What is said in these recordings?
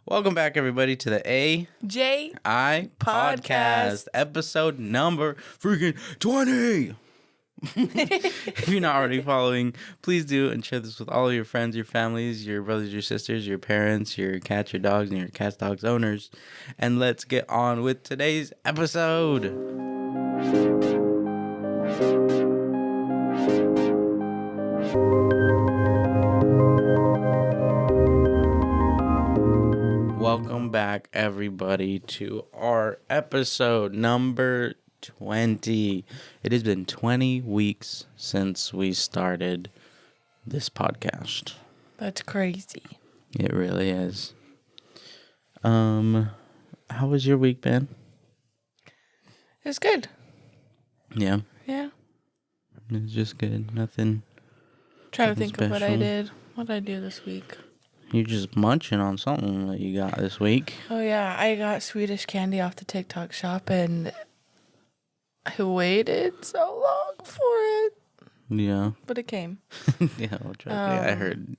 Welcome back, everybody, to the A.J.I podcast, episode number freaking 20. If you're not already following, please do and share this with all of your friends, your families, your brothers, your sisters, your parents, your cats, your dogs, and your cats, dogs owners. And let's get on with today's episode. Welcome back, everybody, to our episode number 20. It has been 20 weeks since we started this podcast. That's crazy. It really is. How was your week, Ben? It was good. Yeah. Yeah. It was just good. Nothing. Trying to think special. of what I did. What did I do this week? You're just munching on something that you got this week. Oh, yeah. I got Swedish candy off the TikTok shop, and I waited so long for it. Yeah. But it came. Yeah, well, trust me, I heard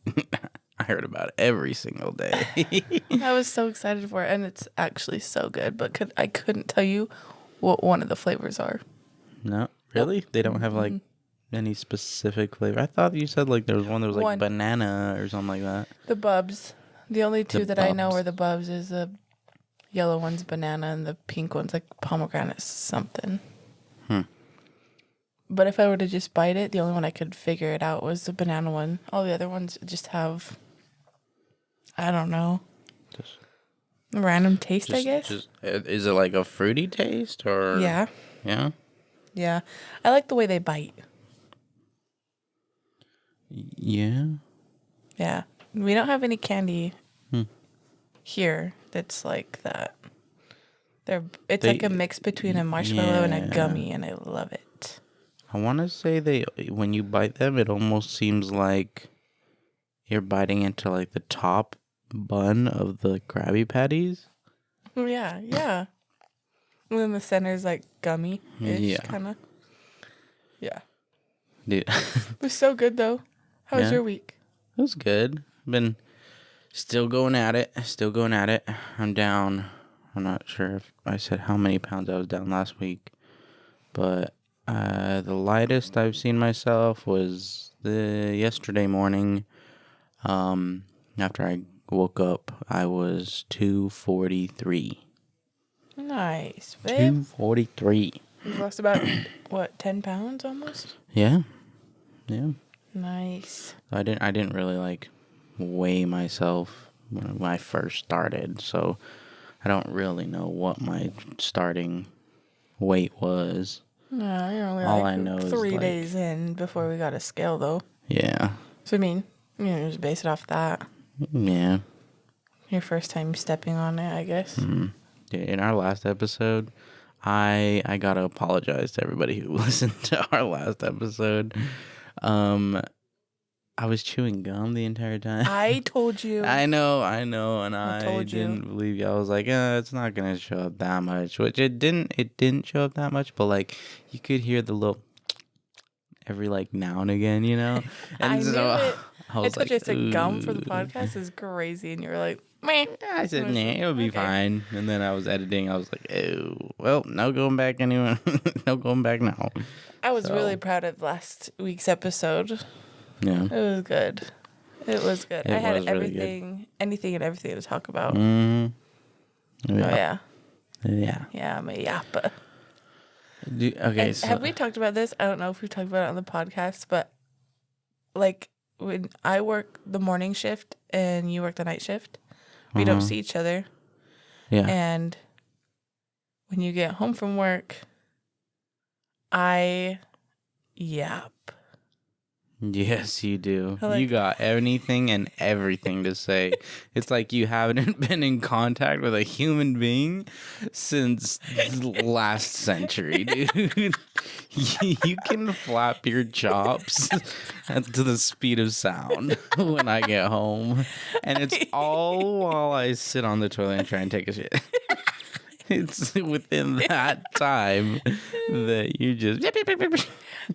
I heard about it every single day. I was so excited for it, and it's actually so good, but I couldn't tell you what one of the flavors are. No, really? They don't have, like, any specific flavor? I thought you said, like, there was one that was, like, banana or something like that. The Bubs. The only two that I know are the Bubs. Is the yellow one's banana, and the pink one's, like, pomegranate something. But if I were to just bite it, the only one I could figure it out was the banana one. All the other ones just have, I don't know, Just random taste, I guess. Is it like a fruity taste or? Yeah. Yeah? Yeah. I like the way they bite. Yeah? Yeah. We don't have any candy here that's like that. It's like a mix between a marshmallow and a gummy, and I love it. I want to say when you bite them, it almost seems like you're biting into like the top bun of the Krabby Patties. Yeah, yeah. And then the center's like gummy-ish, kind of. Yeah. Dude. It was so good, though. How was your week? It was good. Been still going at it. I'm down. I'm not sure if I said how many pounds I was down last week, but the lightest I've seen myself was yesterday morning. After I woke up, I was 243. Nice, babe. 243. You lost about, 10 pounds almost? Yeah. Yeah. Nice. I didn't really like weigh myself when I first started, so I don't really know what my starting weight was. No, you're only All I know 3 is, days in before we got a scale, though. Yeah. So, I mean, just base it off that. Yeah. Your first time stepping on it, I guess. In our last episode, I gotta apologize to everybody who listened to our last episode. I was chewing gum the entire time. I told you. I know, and I didn't believe you. I was like, it's not gonna show up that much, which it didn't show up that much, but like you could hear the little every like now and again, you know. And I knew it. I told you I said gum for the podcast is crazy, and you were like, meh. I said, nah, it'll be fine. And then I was editing. I was like, oh, well, no going back anyway. No going back now. I was really proud of last week's episode. Yeah. It was good. It was good. I had everything, anything and everything to talk about. Yeah. Oh, yeah. Yeah. Yeah, I'm a yappa. Okay, so have we talked about this? I don't know if we've talked about it on the podcast, but like when I work the morning shift and you work the night shift, we don't see each other. Yeah. And when you get home from work, I yap. Yes, you do. Like, you got anything and everything to say. It's like you haven't been in contact with a human being since last century, dude. You can flap your chops to the speed of sound when I get home. And it's all while I sit on the toilet and try and take a shit. It's within that time that you just...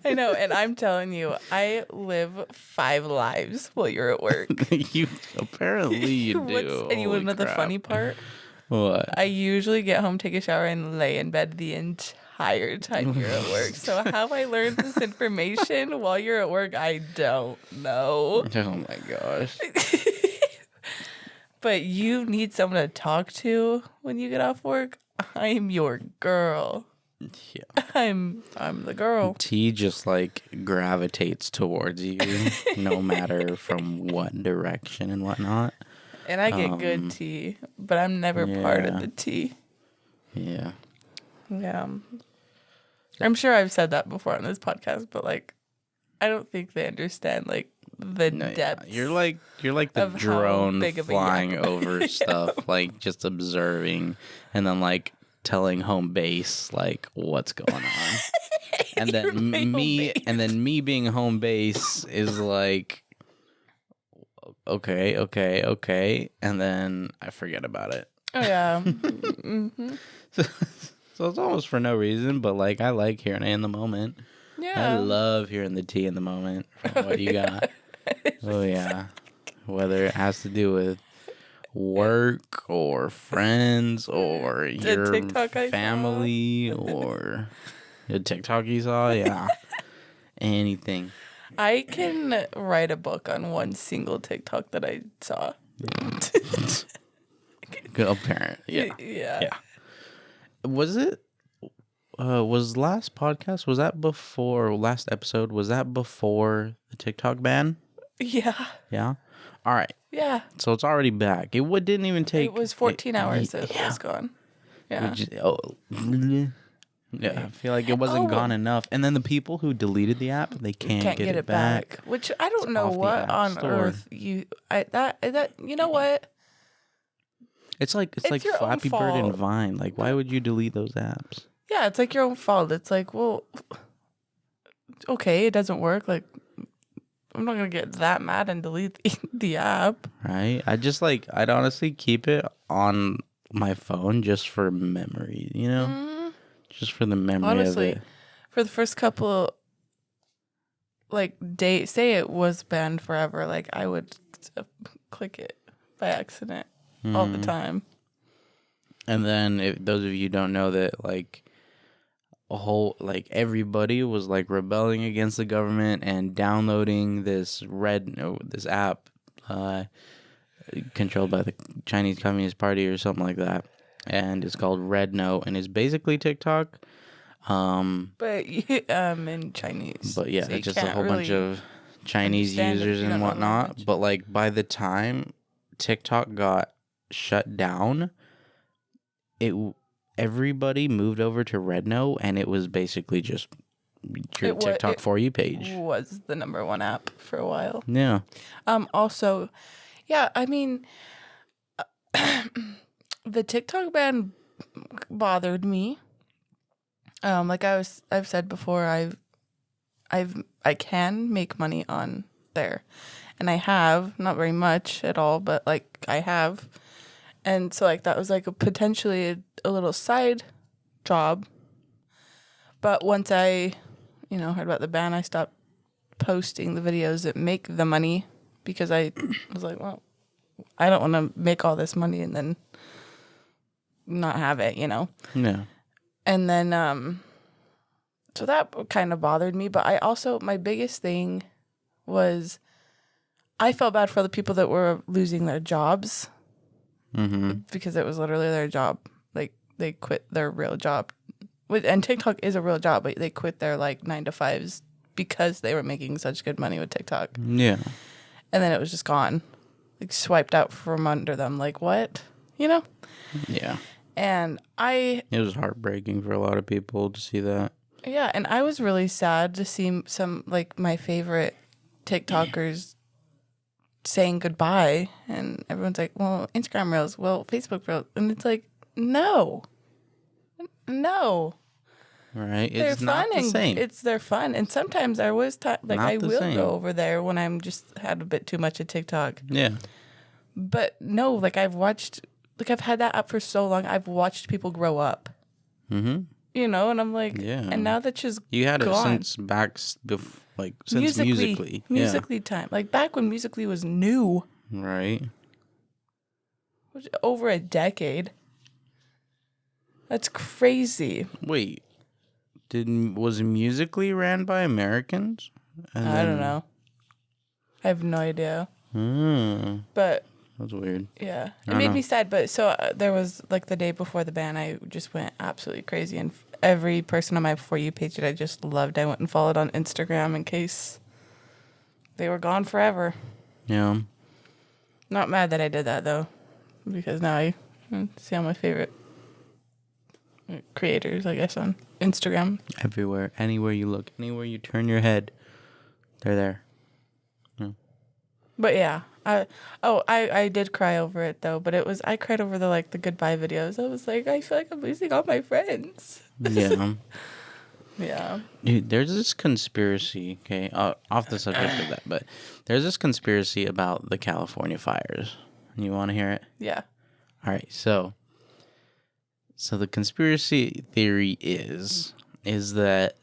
I know, and I'm telling you, I live 5 lives while you're at work. You apparently you do. And you want to know the crap. funny part? What? I usually get home, take a shower, and lay in bed the entire time you're at work. So how I learned this information while you're at work, I don't know. Oh my gosh. But you need someone to talk to when you get off work. I'm your girl. Yeah. I'm the girl. T just like gravitates towards you, no matter from what direction and whatnot. And I get good tea, but I'm never part of the tea. Yeah. Yeah. I'm sure I've said that before on this podcast, but like, I don't think they understand like the depth. You're like the drone flying over stuff, like just observing, and then like telling home base like what's going on. And then me being home base is like okay, and then I forget about it. Oh yeah. Mm-hmm. So it's almost for no reason, but like I like hearing it in the moment. Yeah. I love hearing the tea in the moment from what you got. Oh yeah. Whether it has to do with work or friends or your family or the TikTok you saw, yeah. Anything. I can write a book on one single TikTok that I saw. Good apparent. Yeah. Yeah. Was it was last podcast, was that before last episode, was that before the TikTok ban? Yeah. Yeah. All right. Yeah. So it's already back. It didn't even take. It was 14 hours it was gone. Yeah. Yeah. I feel like it wasn't gone enough. And then the people who deleted the app, they can't get it back. Which I don't know what on earth you know what? It's like Flappy Bird and Vine. Like, why would you delete those apps? Yeah, it's like your own fault. It's like, well, okay, it doesn't work. Like, I'm not gonna get that mad and delete the app. Right. I'd honestly keep it on my phone just for memory, you know? Mm-hmm. Just for the memory honestly, of it. For the first couple like days, say it was banned forever, like I would click it by accident all the time. And then if those of you don't know that like everybody was like rebelling against the government and downloading this app controlled by the Chinese Communist Party or something like that, and it's called Red Note, and it's basically TikTok, but in Chinese. But yeah, so it's just a whole bunch of Chinese users and whatnot. But like by the time TikTok got shut down, everybody moved over to Red Note, and it was basically just your TikTok For You page. It was the number one app for a while. Yeah. Also, yeah, I mean, the TikTok ban bothered me. Like I've said before, I can make money on there, and I have not very much at all, but like I have. And so, like, that was, like, potentially a little side job. But once I, heard about the ban, I stopped posting the videos that make the money because I was like, well, I don't want to make all this money and then not have it, Yeah. And then, so that kind of bothered me. But my biggest thing was I felt bad for the people that were losing their jobs. Mm-hmm. Because it was literally their job. Like, they quit their real job. And TikTok is a real job, but they quit their, like, 9-to-5s because they were making such good money with TikTok. Yeah. And then it was just gone. Like, swiped out from under them. Like, what? Yeah. And it was heartbreaking for a lot of people to see that. Yeah, and I was really sad to see some, like, my favorite TikTokers saying goodbye, and everyone's like, well, Instagram Reels, well, Facebook Reels, and it's like, no, right? They're it's not fun the same. They're fun, and sometimes I was I will go over there when I'm just had a bit too much of TikTok. Yeah, but no, like I've had that app for so long. I've watched people grow up. Mm-hmm. you know, and I'm like, Yeah. and now that she's You had gone. it since since Musically. Musically time. Like back when Musically was new. Right. Which, over a decade. That's crazy. Wait. Was Musically ran by Americans? I don't know. I have no idea. But that's weird. yeah, it made me sad. But so there was like the day before the ban, I just went absolutely crazy, and every person on my For You page that I just loved, I went and followed on Instagram in case they were gone forever. Yeah. Not mad that I did that though, because now I see all my favorite creators, I guess, on Instagram. Everywhere, anywhere you look, anywhere you turn your head, they're there. Yeah. But yeah, I did cry over it though. But I cried over the goodbye videos. I was like, I feel like I'm losing all my friends. Yeah. Yeah. Dude, there's this conspiracy, okay, off the subject of that, but there's this conspiracy about the California fires. You want to hear it? Yeah. All right, so the conspiracy theory is that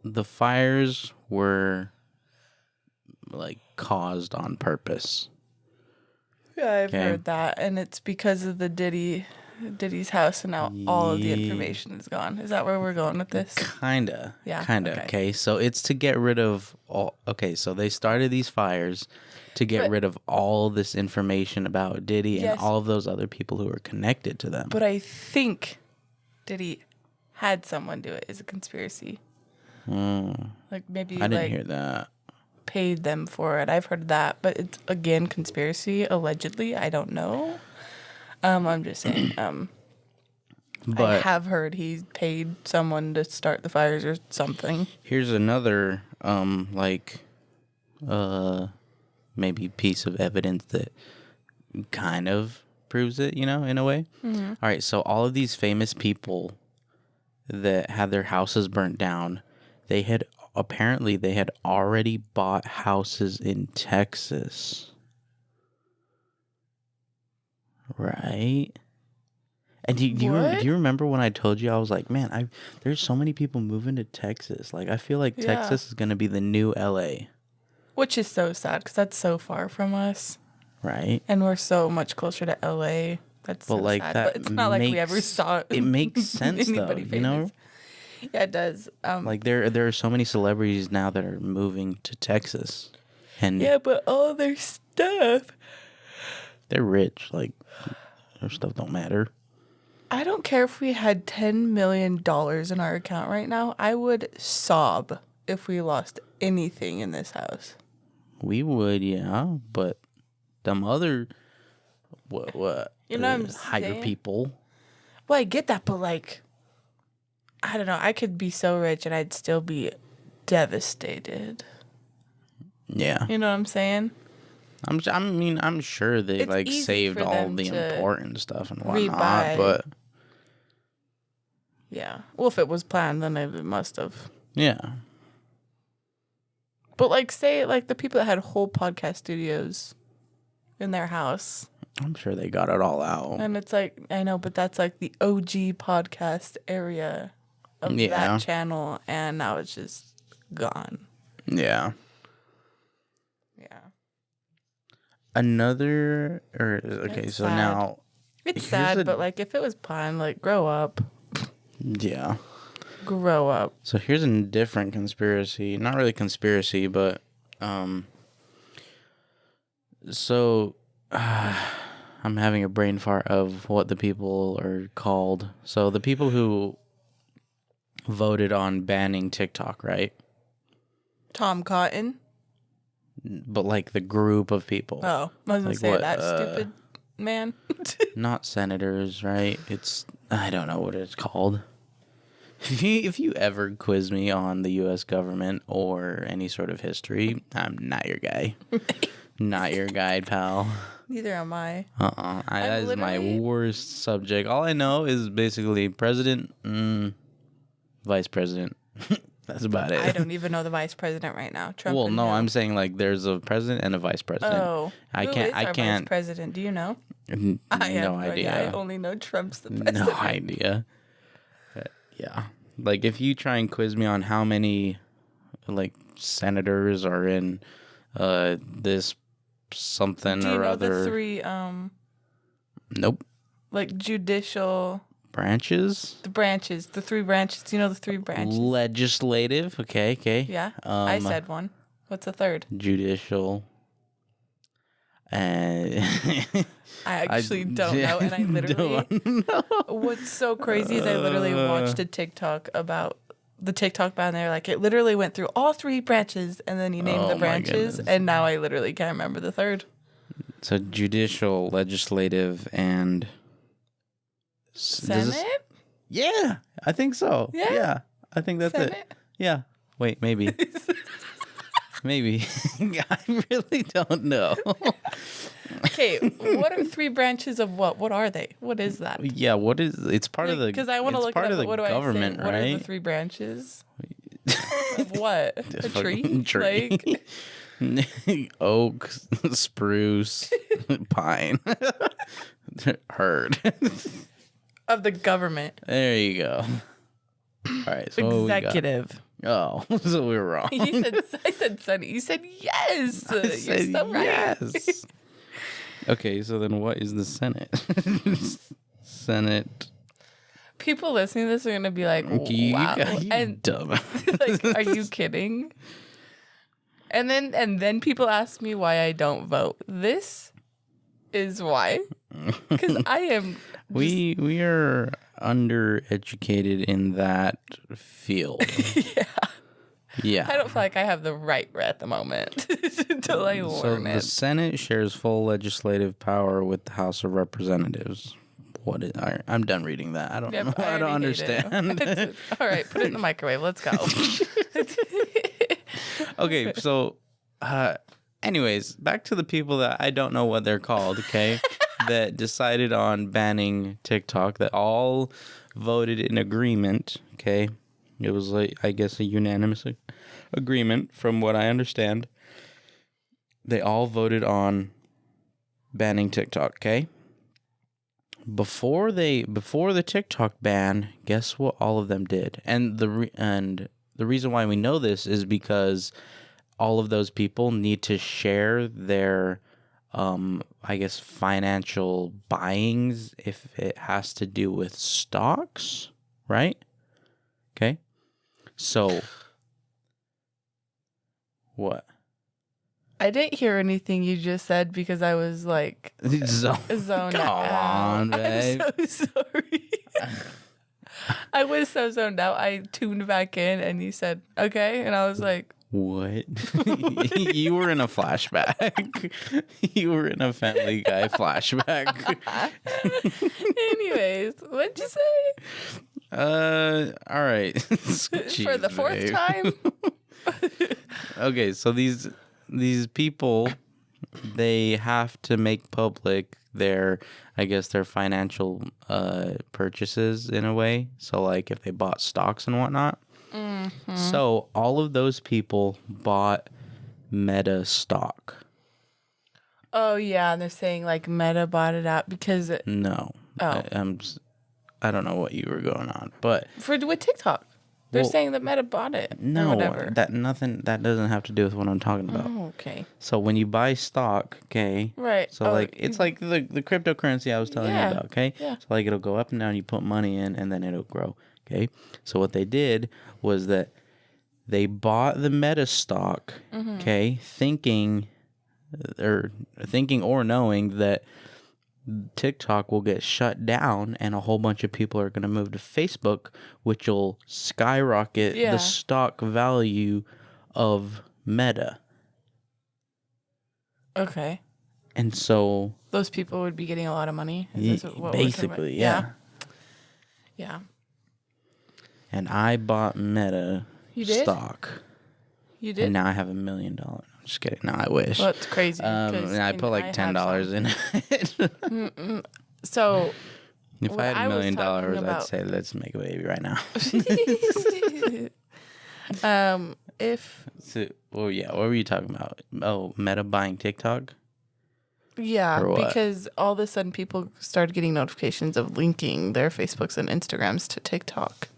the fires were like caused on purpose. Yeah, I've heard that, and it's because of the Diddy's house, and now all of the information is gone. Is that where we're going with this? Kinda. Yeah. Kinda. Okay. So it's to get rid of all. Okay. So they started these fires to get rid of all this information about Diddy and all of those other people who were connected to them. But I think Diddy had someone do it. Is a conspiracy. Like maybe I didn't hear that. Paid them for it. I've heard that, but it's again conspiracy. Allegedly, I don't know. I'm just saying. But I have heard he paid someone to start the fires or something. Here's another maybe piece of evidence that kind of proves it, in a way. Mm-hmm. All right, so all of these famous people that had their houses burnt down, they had already bought houses in Texas. Right? And do you remember when I told you, I was like, man, there's so many people moving to Texas. Like, I feel like Texas is going to be the new LA. Which is so sad because that's so far from us. Right. And we're so much closer to LA. That's so sad. But it's not like we ever saw it makes sense though, famous. Yeah, it does. Like there are so many celebrities now that are moving to Texas. And yeah, but all their stuff, they're rich. Like their stuff don't matter. I don't care if we had $10 million in our account right now. I would sob if we lost anything in this house. We would, yeah, but them other higher people. Well, I get that, but like, I don't know. I could be so rich and I'd still be devastated. Yeah, you know what I'm saying. I'm sure they saved all the important stuff and whatnot, but yeah. Well, if it was planned, then it must have. Yeah. But say the people that had whole podcast studios in their house. I'm sure they got it all out. And it's I know, but that's the OG podcast area of that channel, and now it's just gone. Yeah. Yeah. Another, it's so sad. Now. It's sad, but if it was planned, grow up. Yeah. Grow up. So here's a different conspiracy. Not really conspiracy, but so I'm having a brain fart of what the people are called. So the people who voted on banning TikTok, right? Tom Cotton. But the group of people. Oh, I was gonna say that stupid man. Not senators, right? I don't know what it's called. If you ever quiz me on the U.S. government or any sort of history, I'm not your guy. Not your guy, pal. Neither am I. That is my worst subject. All I know is basically president, vice president. That's about it. I don't even know the vice president right now. Trump. Well, no, I'm saying there's a president and a vice president. Oh, I can't. Vice president? Do you know? No idea. I only know Trump's the president. No idea. Yeah. Like, if you try and quiz me on how many, like, senators are in this something Do you or know other. the three, Nope. like, judicial... Branches? The branches. The three branches. Do you know the three branches? Legislative. Okay. Yeah. I said one. What's the third? Judicial. I actually don't know, and I literally... don't know. What's so crazy is I literally watched a TikTok about the TikTok ban. They're like, it literally went through all three branches, and then you named the my branches, goodness. and now I literally can't remember the third. So judicial, legislative, and... Senate? Yeah, I think so. Yeah? I think that's it. Senate? Yeah. Wait, maybe. Maybe. I really don't know. Okay, what are three branches of what? What are they? What is that? Yeah, what is... It's part of the... Because I want to look part it up. of the What do government, I say? What are the right? three branches? Of what? A tree? Tree. Like... Oak, spruce, pine. Herd. Of the government. There you go. All right. So Executive. Oh, so we were wrong. I said Senate. You said yes. I You're said so right. yes. Okay, so then what is the Senate? Senate. People listening to this are gonna be like, "Wow!" You and dumb. like, are you kidding? And then people ask me why I don't vote. This is why, because I am. We are undereducated in that field. Yeah. I don't feel like I have the right at the moment until I learn The it. Senate shares full legislative power with the House of Representatives. I'm done reading that. I don't know. I don't understand. All right, put it in the microwave. Let's go. Okay, so anyways, back to the people that I don't know what they're called, okay? That decided on banning TikTok, that all voted in agreement, okay? It was, like, I guess, a unanimous agreement from what I understand. They all voted on banning TikTok, okay? Before the TikTok ban, guess what all of them did? And the reason why we know this is because all of those people need to share their I guess financial buyings if it has to do with stocks, right? Okay. So what? I didn't hear anything you just said because I was like zoned Come out. on, babe. I'm so sorry. I was so zoned out. I tuned back in and you said, okay. And I was like, what? You were in a flashback. You were in a Family Guy flashback. anyways, what'd you say? All right. Jeez, For the fourth babe. time? Okay, so these people, they have to make public their financial purchases in a way. So like if they bought stocks and whatnot. Mm-hmm. So all of those people bought Meta stock. Oh yeah, and they're saying like Meta bought it out because No. Oh. I don't know what you were going on, but with TikTok. They're Well, saying that Meta bought it. no, or whatever. that doesn't have to do with what I'm talking about. Oh, okay. So when you buy stock, okay, Right. So like it's like the cryptocurrency I was telling you about, okay? Yeah. So like it'll go up and down, you put money in and then it'll grow, okay? So what they did was that they bought the Meta stock, okay, thinking or knowing that TikTok will get shut down and a whole bunch of people are going to move to Facebook, which will skyrocket the stock value of Meta. Okay. And so Those people would be getting a lot of money. Is this what we're talking about? basically, yeah. Yeah. And I bought Meta You did? stock. You did? And now I have $1 million. I'm just kidding. No, I wish. Well, it's crazy. And I put like $10 in it. So If I had $1 million, talking I'd about- say let's make a baby right now. Well, yeah. What were you talking about? Oh, Meta buying TikTok? Yeah, Or what? because all of a sudden people started getting notifications of linking their Facebooks and Instagrams to TikTok.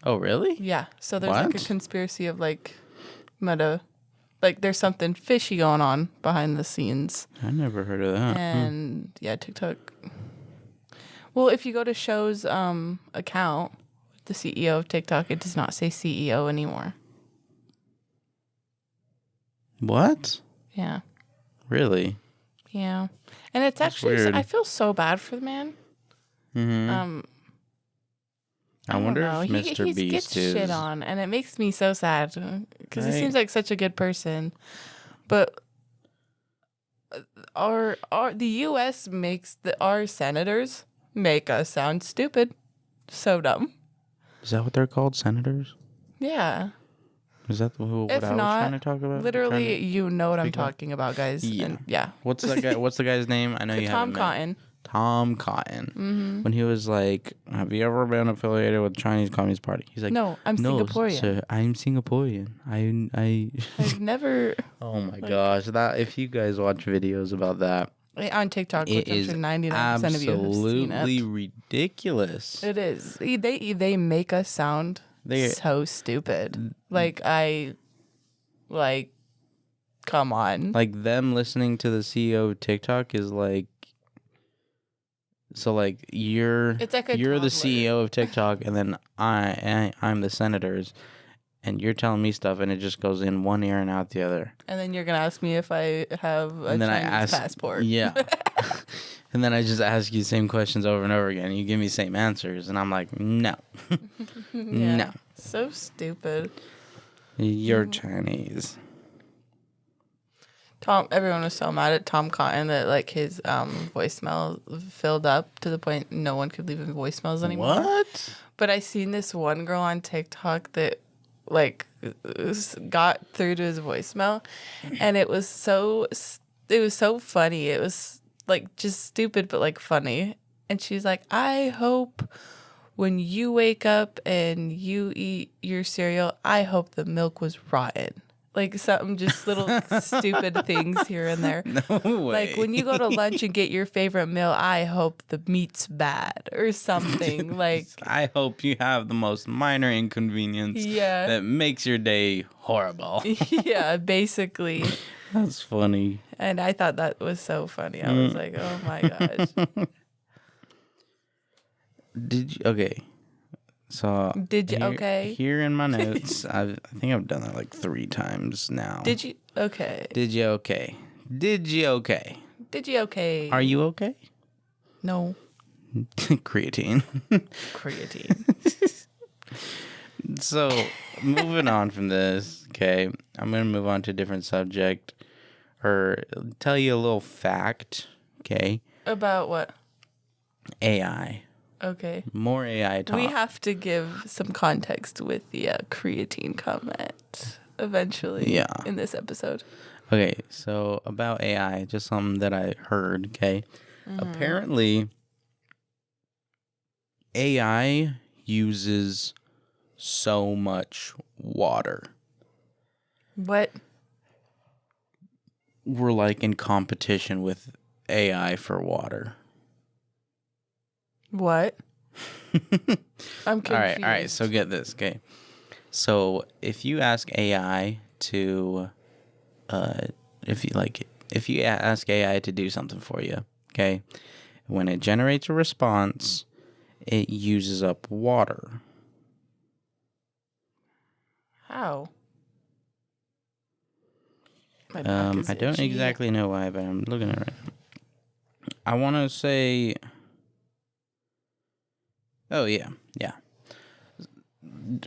Oh, really? Yeah. So there's like a What? conspiracy of like Meta, like there's something fishy going on behind the scenes. I never heard of that. And yeah, TikTok. Well, if you go to Show's account, the CEO of TikTok, it does not say CEO anymore. What? Yeah. Really? Yeah. And it's That's actually, weird. I feel so bad for the man. Mm-hmm. I don't wonder know. if Mr. He Beast gets is. shit on, and it makes me so sad because he Right. seems like such a good person. But the U.S. makes our senators make us sound stupid, so dumb. Is that what they're called? Senators? Yeah. Is that what If I was not, trying to talk about? literally, you know what I'm speak about? talking about, guys. Yeah. And yeah. What's that guy? What's the guy's name? I know you Tom haven't met. Cotton. Tom Cotton. When he was like, "Have you ever been affiliated with the Chinese Communist Party?" He's like, No, I'm "No, Singaporean. sir, I'm Singaporean. I." I've never Oh my gosh! That if you guys watch videos about that, on TikTok, which it I'm is sure 99% of you have seen absolutely it. ridiculous. It is. They make us sound so stupid. Come on. Like them listening to the CEO of TikTok is like. So like It's like a you're the toddler. CEO of TikTok, and then I'm the senators, and you're telling me stuff, and it just goes in one ear and out the other. And then you're gonna ask me if I have a And then Chinese I ask, passport. yeah, and then I just ask you the same questions over and over again. And you give me the same answers, and I'm like, no, Yeah. no, So stupid. you're Chinese. Everyone was so mad at Tom Cotton that like his voicemail filled up to the point no one could leave him voicemails anymore. What? But I seen this one girl on TikTok that like got through to his voicemail, and it was so funny. It was like just stupid but like funny. And she's like, "I hope when you wake up and you eat your cereal, I hope the milk was rotten." Like something, just little stupid things here and there. No way. Like when you go to lunch and get your favorite meal, I hope the meat's bad or something. Like I hope you have the most minor inconvenience Yeah. that makes your day horrible. Yeah, basically. That's funny. And I thought that was so funny. I was like, oh my gosh. Okay. So Did you? Okay. Here in my notes, I think I've done that like 3 times now. Did you? Okay. Did you okay? Did you okay? Did you? Okay. Are you okay? No. Creatine. Creatine. So moving on from this, okay, I'm gonna move on to a different subject, or tell you a little fact, okay? About what? AI. Okay. More AI talk. We have to give some context with the creatine comment eventually Yeah. in this episode. Okay, so about AI, just something that I heard, okay? Apparently, AI uses so much water. What? We're like in competition with AI for water. What? I'm confused. All right. So get this, okay? So if you ask AI to, if you ask AI to do something for you, okay, when it generates a response, it uses up water. How? My back is I don't itchy. exactly know why, but I'm looking at it right now. I want to say. Oh yeah.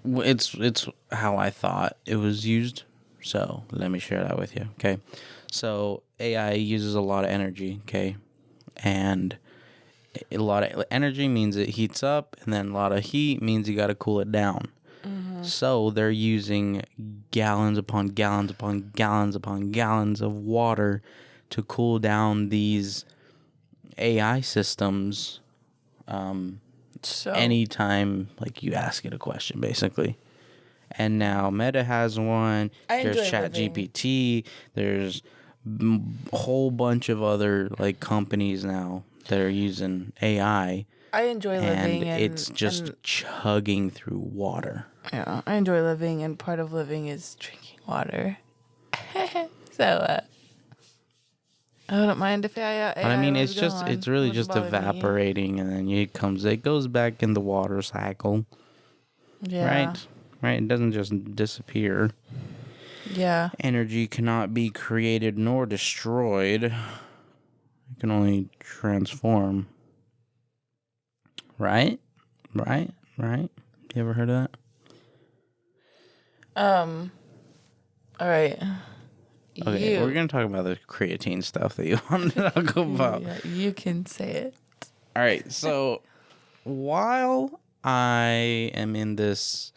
It's how I thought it was used. So let me share that with you. Okay. So AI uses a lot of energy. Okay, and a lot of energy means it heats up, and then a lot of heat means you got to cool it down. So they're using gallons upon gallons upon gallons upon gallons of water to cool down these AI systems. So Anytime like you ask it a question, basically. And now Meta has one. I There's enjoy living. ChatGPT. There's a whole bunch of other like companies now that are using AI I enjoy living, and it's just chugging through water. Yeah, I enjoy living, and part of living is drinking water. So, I wouldn't mind if AI. But I mean, was it's really Wouldn't just bother me. evaporating, and then it goes back in the water cycle. Yeah. Right. It doesn't just disappear. Yeah. Energy cannot be created nor destroyed. It can only transform. Right. You ever heard of that? All right. Okay, we're gonna talk about the creatine stuff that you wanted to talk about. Yeah, you can say it. All right, so while I am in this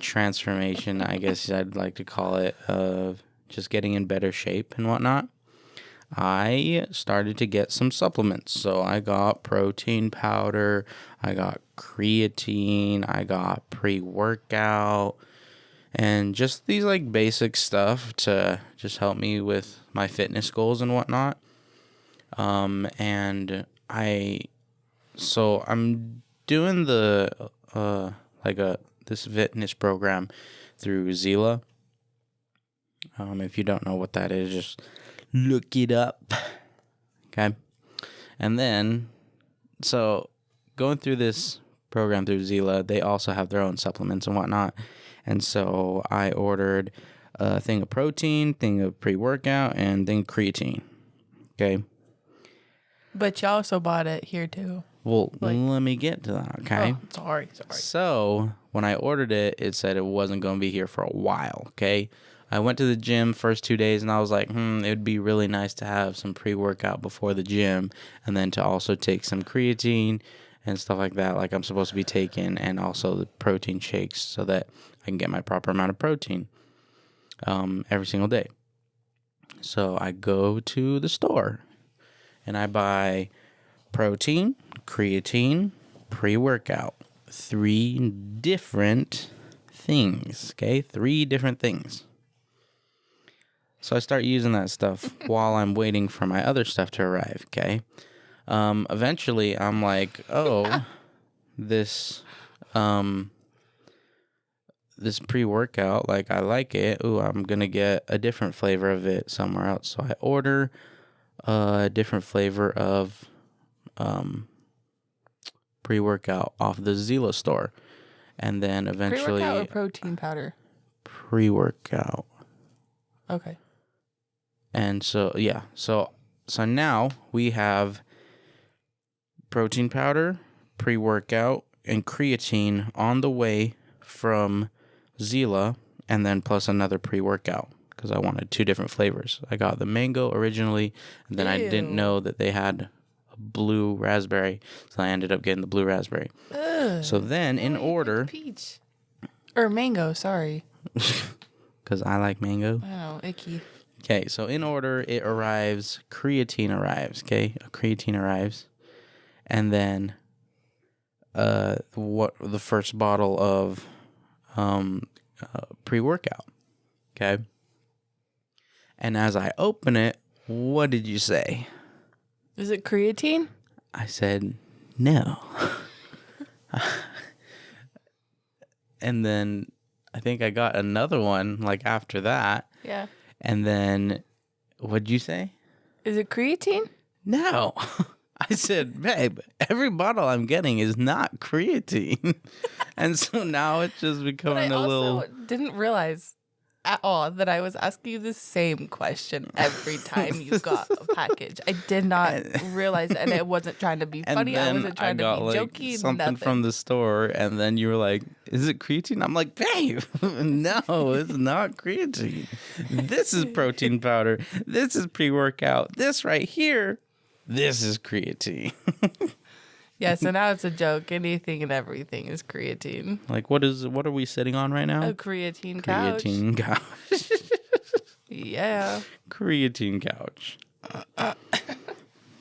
transformation, I guess I'd like to call it, of just getting in better shape and whatnot, I started to get some supplements. So I got protein powder, I got creatine, I got pre-workout, and just these like basic stuff to just help me with my fitness goals and whatnot. And I'm doing the this fitness program through Zila. If you don't know what that is, just look it up. Okay. And then, so going through this program through Zila, they also have their own supplements and whatnot. And so I ordered a thing of protein, thing of pre-workout, and thing of creatine. Okay. But you also bought it here too. Well, let me get to that, okay? Oh, sorry. So, when I ordered it, it said it wasn't going to be here for a while, okay? I went to the gym first 2 days, and I was like, it would be really nice to have some pre-workout before the gym, and then to also take some creatine and stuff like that, like I'm supposed to be taking, and also the protein shakes so that I can get my proper amount of protein every single day. So, I go to the store, and I buy protein, creatine, pre-workout. 3 different things, okay? 3 different things. So I start using that stuff while I'm waiting for my other stuff to arrive, okay? Eventually, I'm like, this pre-workout, like, I like it. Ooh, I'm going to get a different flavor of it somewhere else. So I order a different flavor of pre-workout off the Zila store. And then eventually... Pre-workout or protein powder? Pre-workout. Okay. And so, yeah. So now we have protein powder, pre-workout, and creatine on the way from Zila, and then plus another pre-workout, because I wanted 2 different flavors. I got the mango originally, and then I didn't know that they had a blue raspberry, so I ended up getting the blue raspberry. Ugh. So then, in order... Peach. Or mango, sorry. Because I like mango. I know, icky. Okay, so in order, it arrives, creatine arrives, okay? Creatine arrives. And then the first bottle of pre-workout, okay? And as I open it, what did you say? Is it creatine? I said, no. And then I think I got another one, like, after that. Yeah. And then, what'd you say? Is it creatine? No. I said, babe, every bottle I'm getting is not creatine. And so now it's just becoming I little... didn't realize at all that I was asking you the same question every time you got a package. I did not realize, and I wasn't trying to be funny. I wasn't trying to be jokey. Something nothing. from the store, and then you were like, is it creatine? I'm like, babe, no, it's not creatine. This is protein powder. This is pre-workout. This right here, this is creatine. Yeah, so now it's a joke. Anything and everything is creatine. Like, what are we sitting on right now? A creatine couch. Creatine couch. Yeah. Creatine couch.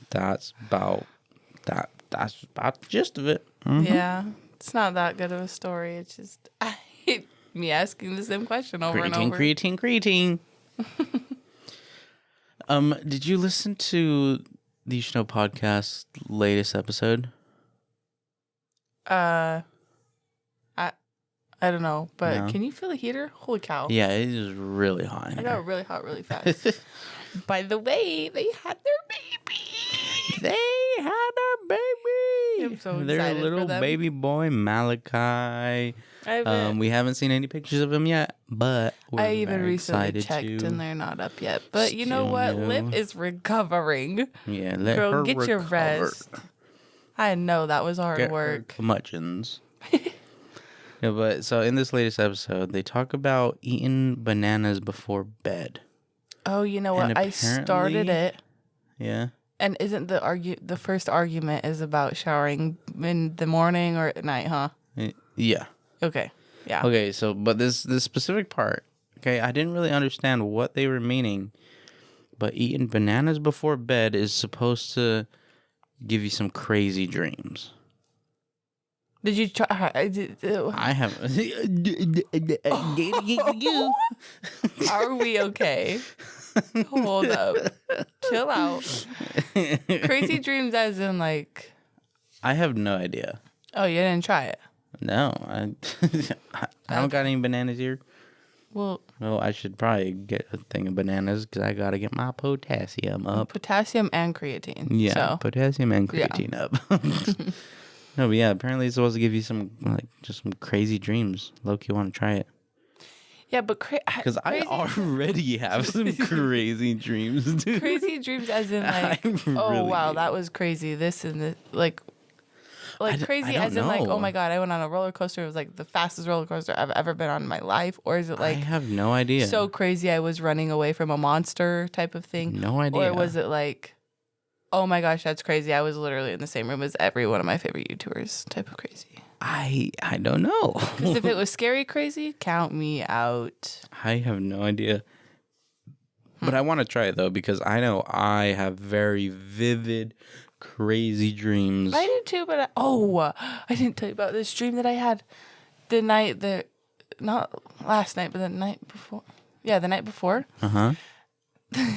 That's about the gist of it. Mm-hmm. Yeah. It's not that good of a story. It's just me asking the same question over and over. Creatine. Did you listen to the Show Podcast latest episode? I don't know, but No. can you feel the heater? Holy cow! Yeah, it is really hot in I here. got really hot really fast. By the way, they had their baby. They had a baby. I'm so Their excited little for them. baby boy, Malachi. We haven't seen any pictures of him yet, but we're I even very recently excited checked to. and they're not up yet. But you know Still what? new. Liv is recovering. Yeah, let Girl, her get recover. your rest. I know that was hard Get work. her curmudgeons. Yeah, but so in this latest episode, they talk about eating bananas before bed. Oh, you know what? And I started it. Yeah. And isn't the first argument is about showering in the morning or at night, huh? Yeah. Okay. Yeah. Okay, so but this specific part, okay, I didn't really understand what they were meaning, but eating bananas before bed is supposed to give you some crazy dreams. Did you try? I have. Are we okay? Hold up. Chill out. Crazy dreams as in like. I have no idea. Oh, you didn't try it? No, I don't got any bananas here. Well, I should probably get a thing of bananas because I got to get my potassium up. potassium and creatine. Yeah, So. potassium and creatine up. No, but yeah, apparently it's supposed to give you some, like, just some crazy dreams. Loki, want to try it? Yeah, but because I already have some crazy dreams, dude. Crazy dreams as in like, oh, wow, that was crazy. This and this, like crazy as in like, oh my God, I went on a roller coaster. It was like the fastest roller coaster I've ever been on in my life. Or is it like, I have no idea. So crazy I was running away from a monster type of thing? No idea. Or was it like, oh my gosh, that's crazy. I was literally in the same room as every one of my favorite YouTubers type of crazy. I don't know. Because if it was scary crazy, count me out. I have no idea. But I want to try it though because I know I have very vivid, crazy dreams. I did too, but I didn't tell you about this dream that I had the night that, not last night, but the night before. Yeah, the night before. Uh-huh.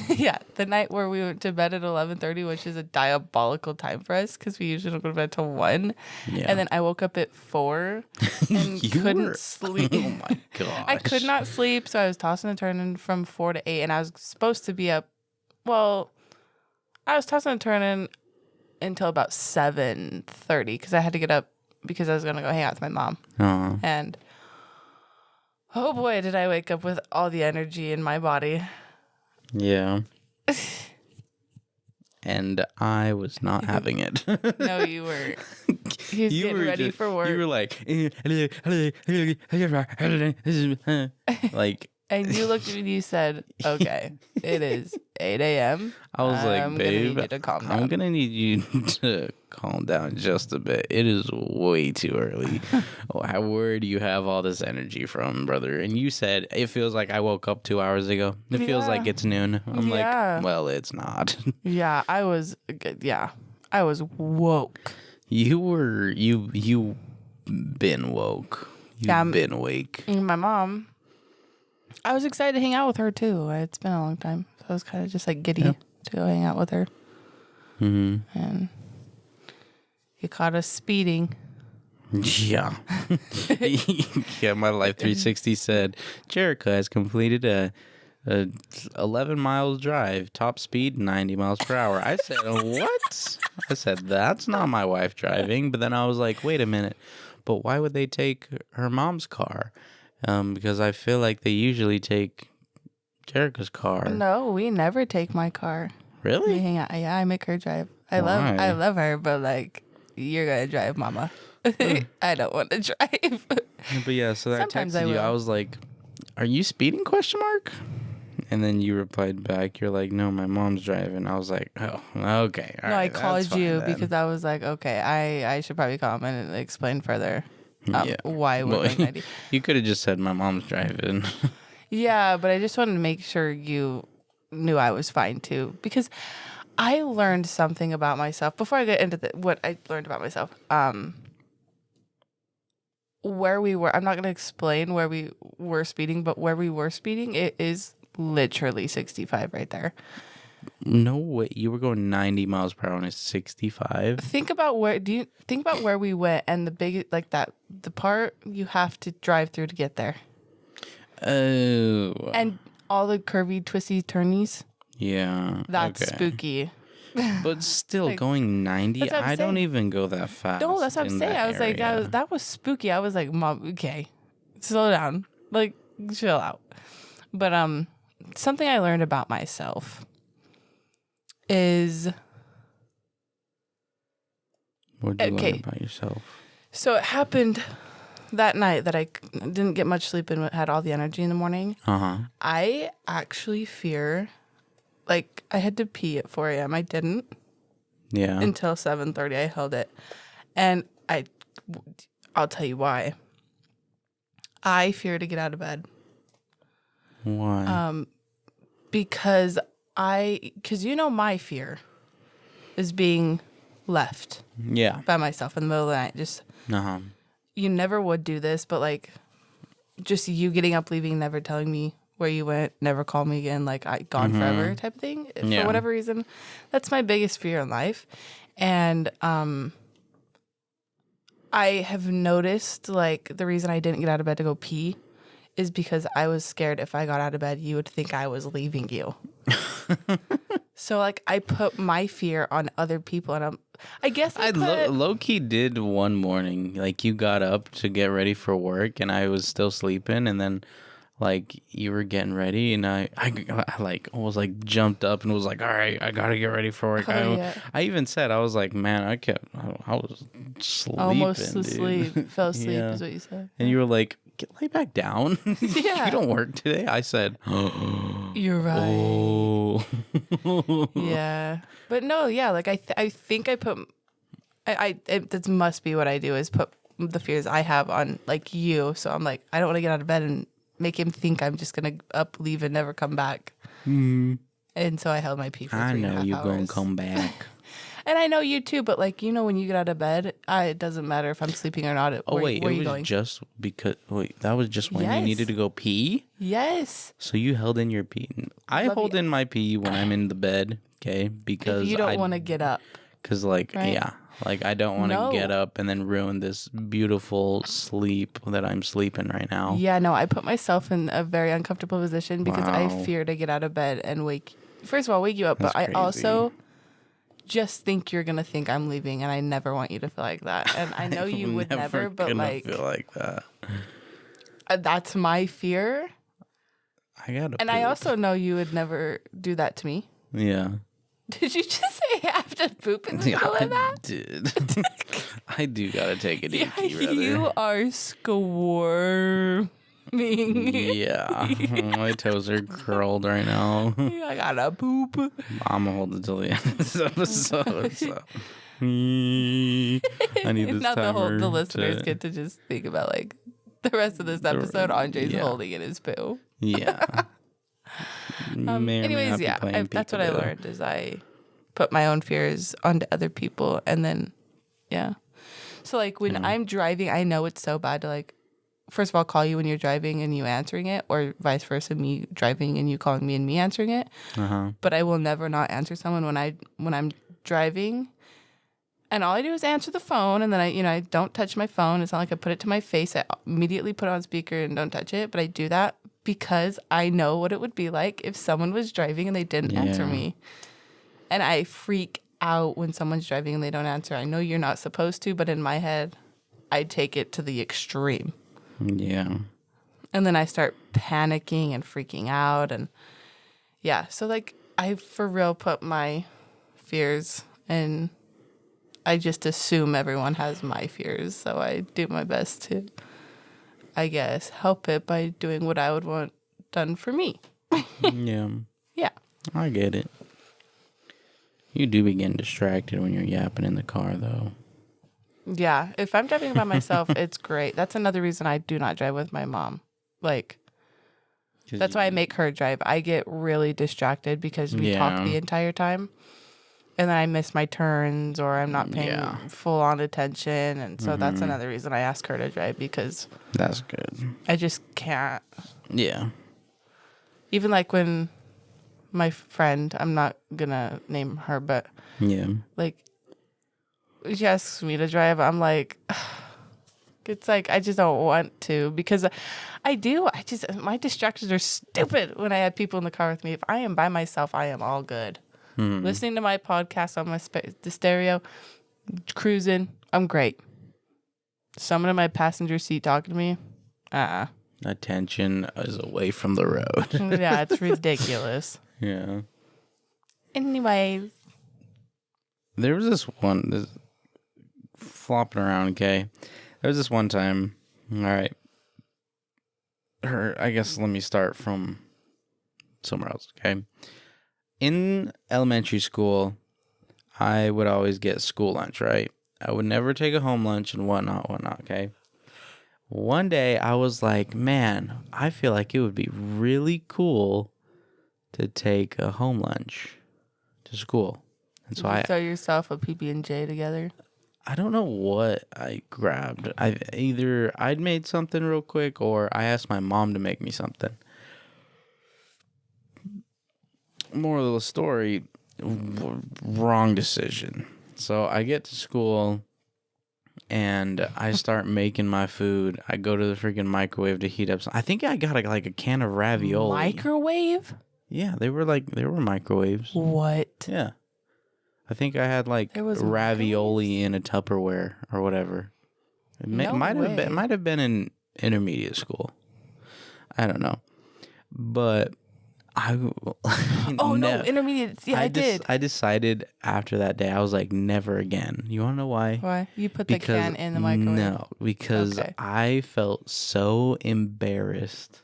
Yeah, the night where we went to bed at 11:30, which is a diabolical time for us because we usually don't go to bed till 1. Yeah. And then I woke up at 4 and couldn't sleep. Oh my gosh. I could not sleep, so I was tossing and turning from 4 to 8, and I was supposed to be up. Well, I was tossing and turning until about 7:30 because I had to get up because I was gonna go hang out with my mom. Uh-huh. And oh boy, did I wake up with all the energy in my body. Yeah. And I was not having it. No, you were. He was getting ready for work. You were like, like, and you looked at me and you said, okay, it is 8 a.m. I was like, babe, I'm going to need you to calm down just a bit. It is way too early. Where do you have all this energy from, brother? And you said, it feels like I woke up 2 hours ago. It feels like it's noon. I'm like, well, it's not. Yeah, I was woke. You been woke. You've been awake. My mom, I was excited to hang out with her too. It's been a long time. So I was kind of just like giddy to go hang out with her. Mm-hmm. And he caught us speeding. Yeah. Yeah, my Life 360 said, Jerica has completed a 11 miles drive, top speed 90 miles per hour. I said, what? I said, that's not my wife driving. But then I was like, wait a minute. But why would they take her mom's car? Because I feel like they usually take Jerica's car. No, we never take my car. Really? We hang out. Yeah, I make her drive. I love her, but like, you're gonna drive, mama. I don't want to drive. But yeah, so I texted you. I was like, are you speeding, question mark? And then you replied back, you're like, no, my mom's driving. I was like, oh, okay. No, I called you because I was like, okay, I should probably call him and explain further why we're going 90. You could have just said my mom's driving. Yeah, but I just wanted to make sure you knew I was fine too. Because I learned something about myself. Before I get into what I learned about myself, where we were, I'm not going to explain where we were speeding, but where we were speeding, it is literally 65 right there. No way. You were going 90 miles per hour and it's 65? Think about where we went and the big, like the part you have to drive through to get there. Oh. And all the curvy, twisty turnies. Yeah. That's okay. spooky. But still, Like, going 90, I don't saying. even go that fast. No, that's what I'm saying. I was like, that was spooky. I was like, Mom, okay, slow down. Like, chill out. But something I learned about myself is... What did you learn about yourself? So it happened that night that I didn't get much sleep and had all the energy in the morning. Uh-huh. I actually fear... Like, I had to pee at 4 a.m. I didn't. Yeah. Until 7:30, I held it. And I'll tell you why. I fear to get out of bed. Why? Because my fear is being left. Yeah. By myself in the middle of the night. Just, you never would do this, but like, just you getting up, leaving, never telling me where you went, never call me again, like I gone forever type of thing. Yeah. For whatever reason, that's my biggest fear in life. And I have noticed like the reason I didn't get out of bed to go pee is because I was scared if I got out of bed, you would think I was leaving you. So like I put my fear on other people, and I guess I low-key did one morning. Like you got up to get ready for work and I was still sleeping, and then like you were getting ready, and I like almost like jumped up and was like, all right, I gotta get ready for work. I even said, I was like, man, I was sleeping, almost dude. asleep, fell asleep is what you said. And you were like, lay back down. Yeah. You don't work today. I said, you're right. Oh. Yeah. But no, yeah, like I think I put that must be what I do, is put the fears I have on like you. So I'm like, I don't want to get out of bed and make him think I'm just gonna leave and never come back. And so I held my pee for 3.5 hours. I know you gonna come back. And I know you too, but like, when you get out of bed, it doesn't matter if I'm sleeping or not. Where are you going? Just because that was just when you needed to go pee? Yes. So you held in your pee. I hold in my pee when I'm in the bed, okay? Because if you don't want to get up. Because like, right? Yeah. Like, I don't want to get up and then ruin this beautiful sleep that I'm sleeping right now. Yeah, no, I put myself in a very uncomfortable position because I fear to get out of bed and wake you up. That's but crazy. I also just think you're going to think I'm leaving, and I never want you to feel like that. And I know you would never, but like... feel like that. That's my fear. I also know you would never do that to me. Yeah. Did you just say I have to poop in the middle of that? I did. I do gotta take it easy, brother. You are squirming. Yeah. My toes are curled right now. I gotta poop. I'm gonna hold it till the end of this episode. So. I need this now timer the listeners get to just think about like the rest of this episode. Andre's holding in his poo. Yeah. Anyways, yeah, that's what I learned is I put my own fears onto other people, and then, yeah. So like when I'm driving, I know it's so bad to like, first of all, call you when you're driving and you answering it, or vice versa, me driving and you calling me and me answering it. But I will never not answer someone when I'm driving. And all I do is answer the phone, and then I don't touch my phone. It's not like I put it to my face. I immediately put it on speaker and don't touch it. But I do that because I know what it would be like if someone was driving and they didn't answer me. And I freak out when someone's driving and they don't answer. I know you're not supposed to, but in my head, I take it to the extreme. Yeah. And then I start panicking and freaking out. And yeah, so like I for real put my fears, and I just assume everyone has my fears. So I do my best to, I guess, help it by doing what I would want done for me. Yeah. Yeah. I get it. You do be getting distracted when you're yapping in the car, though. Yeah. If I'm driving by myself, it's great. That's another reason I do not drive with my mom. Like, that's why I make her drive. I get really distracted because we talk the entire time. And then I miss my turns, or I'm not paying full on attention. And so that's another reason I ask her to drive, because that's good. I just can't. Yeah. Even like when my friend, I'm not gonna name her, but Yeah. like she asks me to drive, I'm like, it's like I just don't want to because I do. My distractions are stupid when I have people in the car with me. If I am by myself, I am all good. Listening to my podcast on the stereo, cruising, I'm great. Someone in my passenger seat talking to me, Attention is away from the road. Yeah, it's ridiculous. Yeah. Anyways. There was this flopping around, okay? There was this one time, all right. I guess let me start from somewhere else, okay? In elementary school, I would always get school lunch, right? I would never take a home lunch and whatnot, okay? One day, I was like, man, I feel like it would be really cool to take a home lunch to school. And so you throw yourself a PB&J together? I don't know what I grabbed. I'd made something real quick or I asked my mom to make me something. Moral of the story, wrong decision. So I get to school and I start making my food. I go to the freaking microwave to heat up. I think I got a can of ravioli. Microwave? Yeah, they were microwaves. What? Yeah. I think I had ravioli in a Tupperware or whatever. It might have been in intermediate school. I don't know. But intermediate. Yeah, I did. I decided after that day, I was like, never again. You want to know why? Why? You put the can in the microwave? No, because I felt so embarrassed.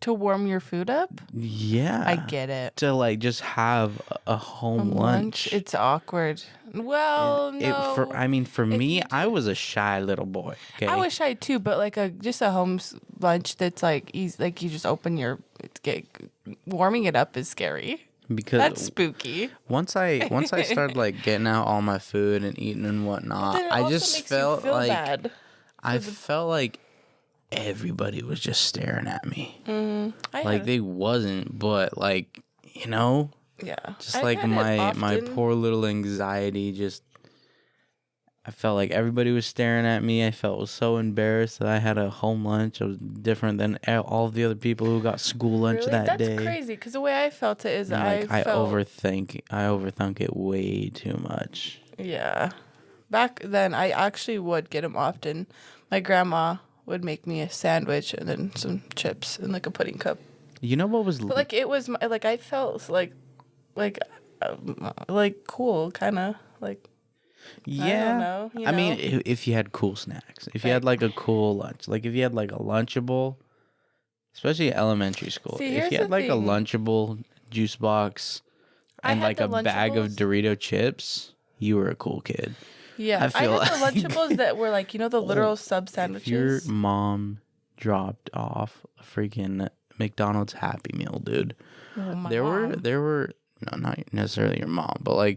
To warm your food up? Yeah. I get it. To just have a home lunch. It's awkward. Well, no. For me, I was a shy little boy. Okay? I was shy too, but just a home lunch that's easy, you just open warming it up is scary. Because that's spooky. Once I started getting out all my food and eating and whatnot, I just felt bad. I felt like everybody was just staring at me. They wasn't, but yeah, just my poor little anxiety, just I felt like everybody was staring at me. I felt so embarrassed that I had a home lunch. I was different than all the other people who got school lunch that day. That's crazy because the way I felt it is I overthink it way too much. Yeah, back then I actually would get them often. My grandma would make me a sandwich and then some chips in a pudding cup. You know what was? But it was I felt cool, kind of Yeah, I don't know, I mean, if you had cool snacks, if you had a cool lunch, if you had a Lunchable, especially elementary school, if you had a Lunchable juice box and a bag of Dorito chips, you were a cool kid. Yeah, I had the Lunchables that were the literal sub sandwiches. If your mom dropped off a freaking McDonald's Happy Meal, dude, there were no, not necessarily your mom, but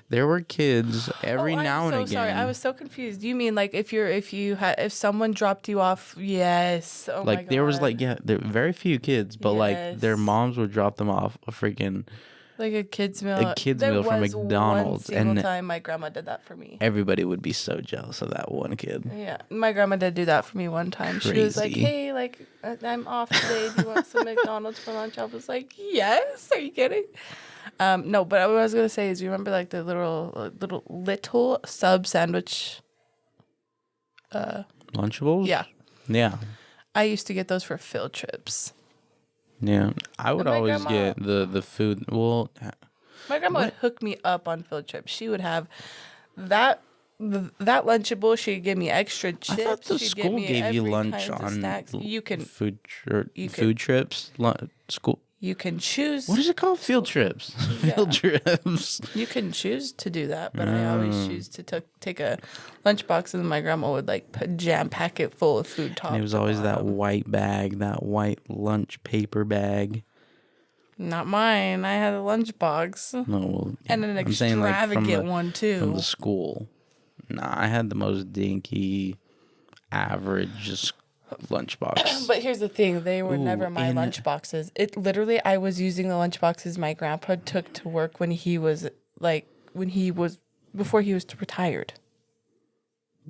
there were kids every now and again. Sorry, I was so confused. You mean if someone dropped you off? Yes. Oh my God. There was there were very few kids, but their moms would drop them off a freaking. A kid's meal. A kid's meal from McDonald's. One single time my grandma did that for me. Everybody would be so jealous of that one kid. Yeah. My grandma did do that for me one time. Crazy. She was like, hey, I'm off today. Do you want some McDonald's for lunch? I was like, yes. Are you kidding? No, but what I was going to say is you remember the little sub sandwich? Lunchables? Yeah. Yeah. I used to get those for field trips. Yeah, I would always get the food. Well, my grandma would hook me up on field trips. She would have that Lunchable. She'd give me extra chips. I thought the school gave you lunch on snacks. food trips. School. You can choose. What is it called? Field trips. Yeah. Field trips. You can choose to do that, but I always choose to take a lunchbox, and then my grandma would pack it full of food. And it was always that white bag, that white lunch paper bag. Not mine. I had a lunchbox. No, well, and an extravagant one too. From the school. Nah, I had the most dinky, average, just lunchbox. But here's the thing. They were never my lunch boxes. It literally, I was using the lunch boxes my grandpa took to work when he was before he was retired.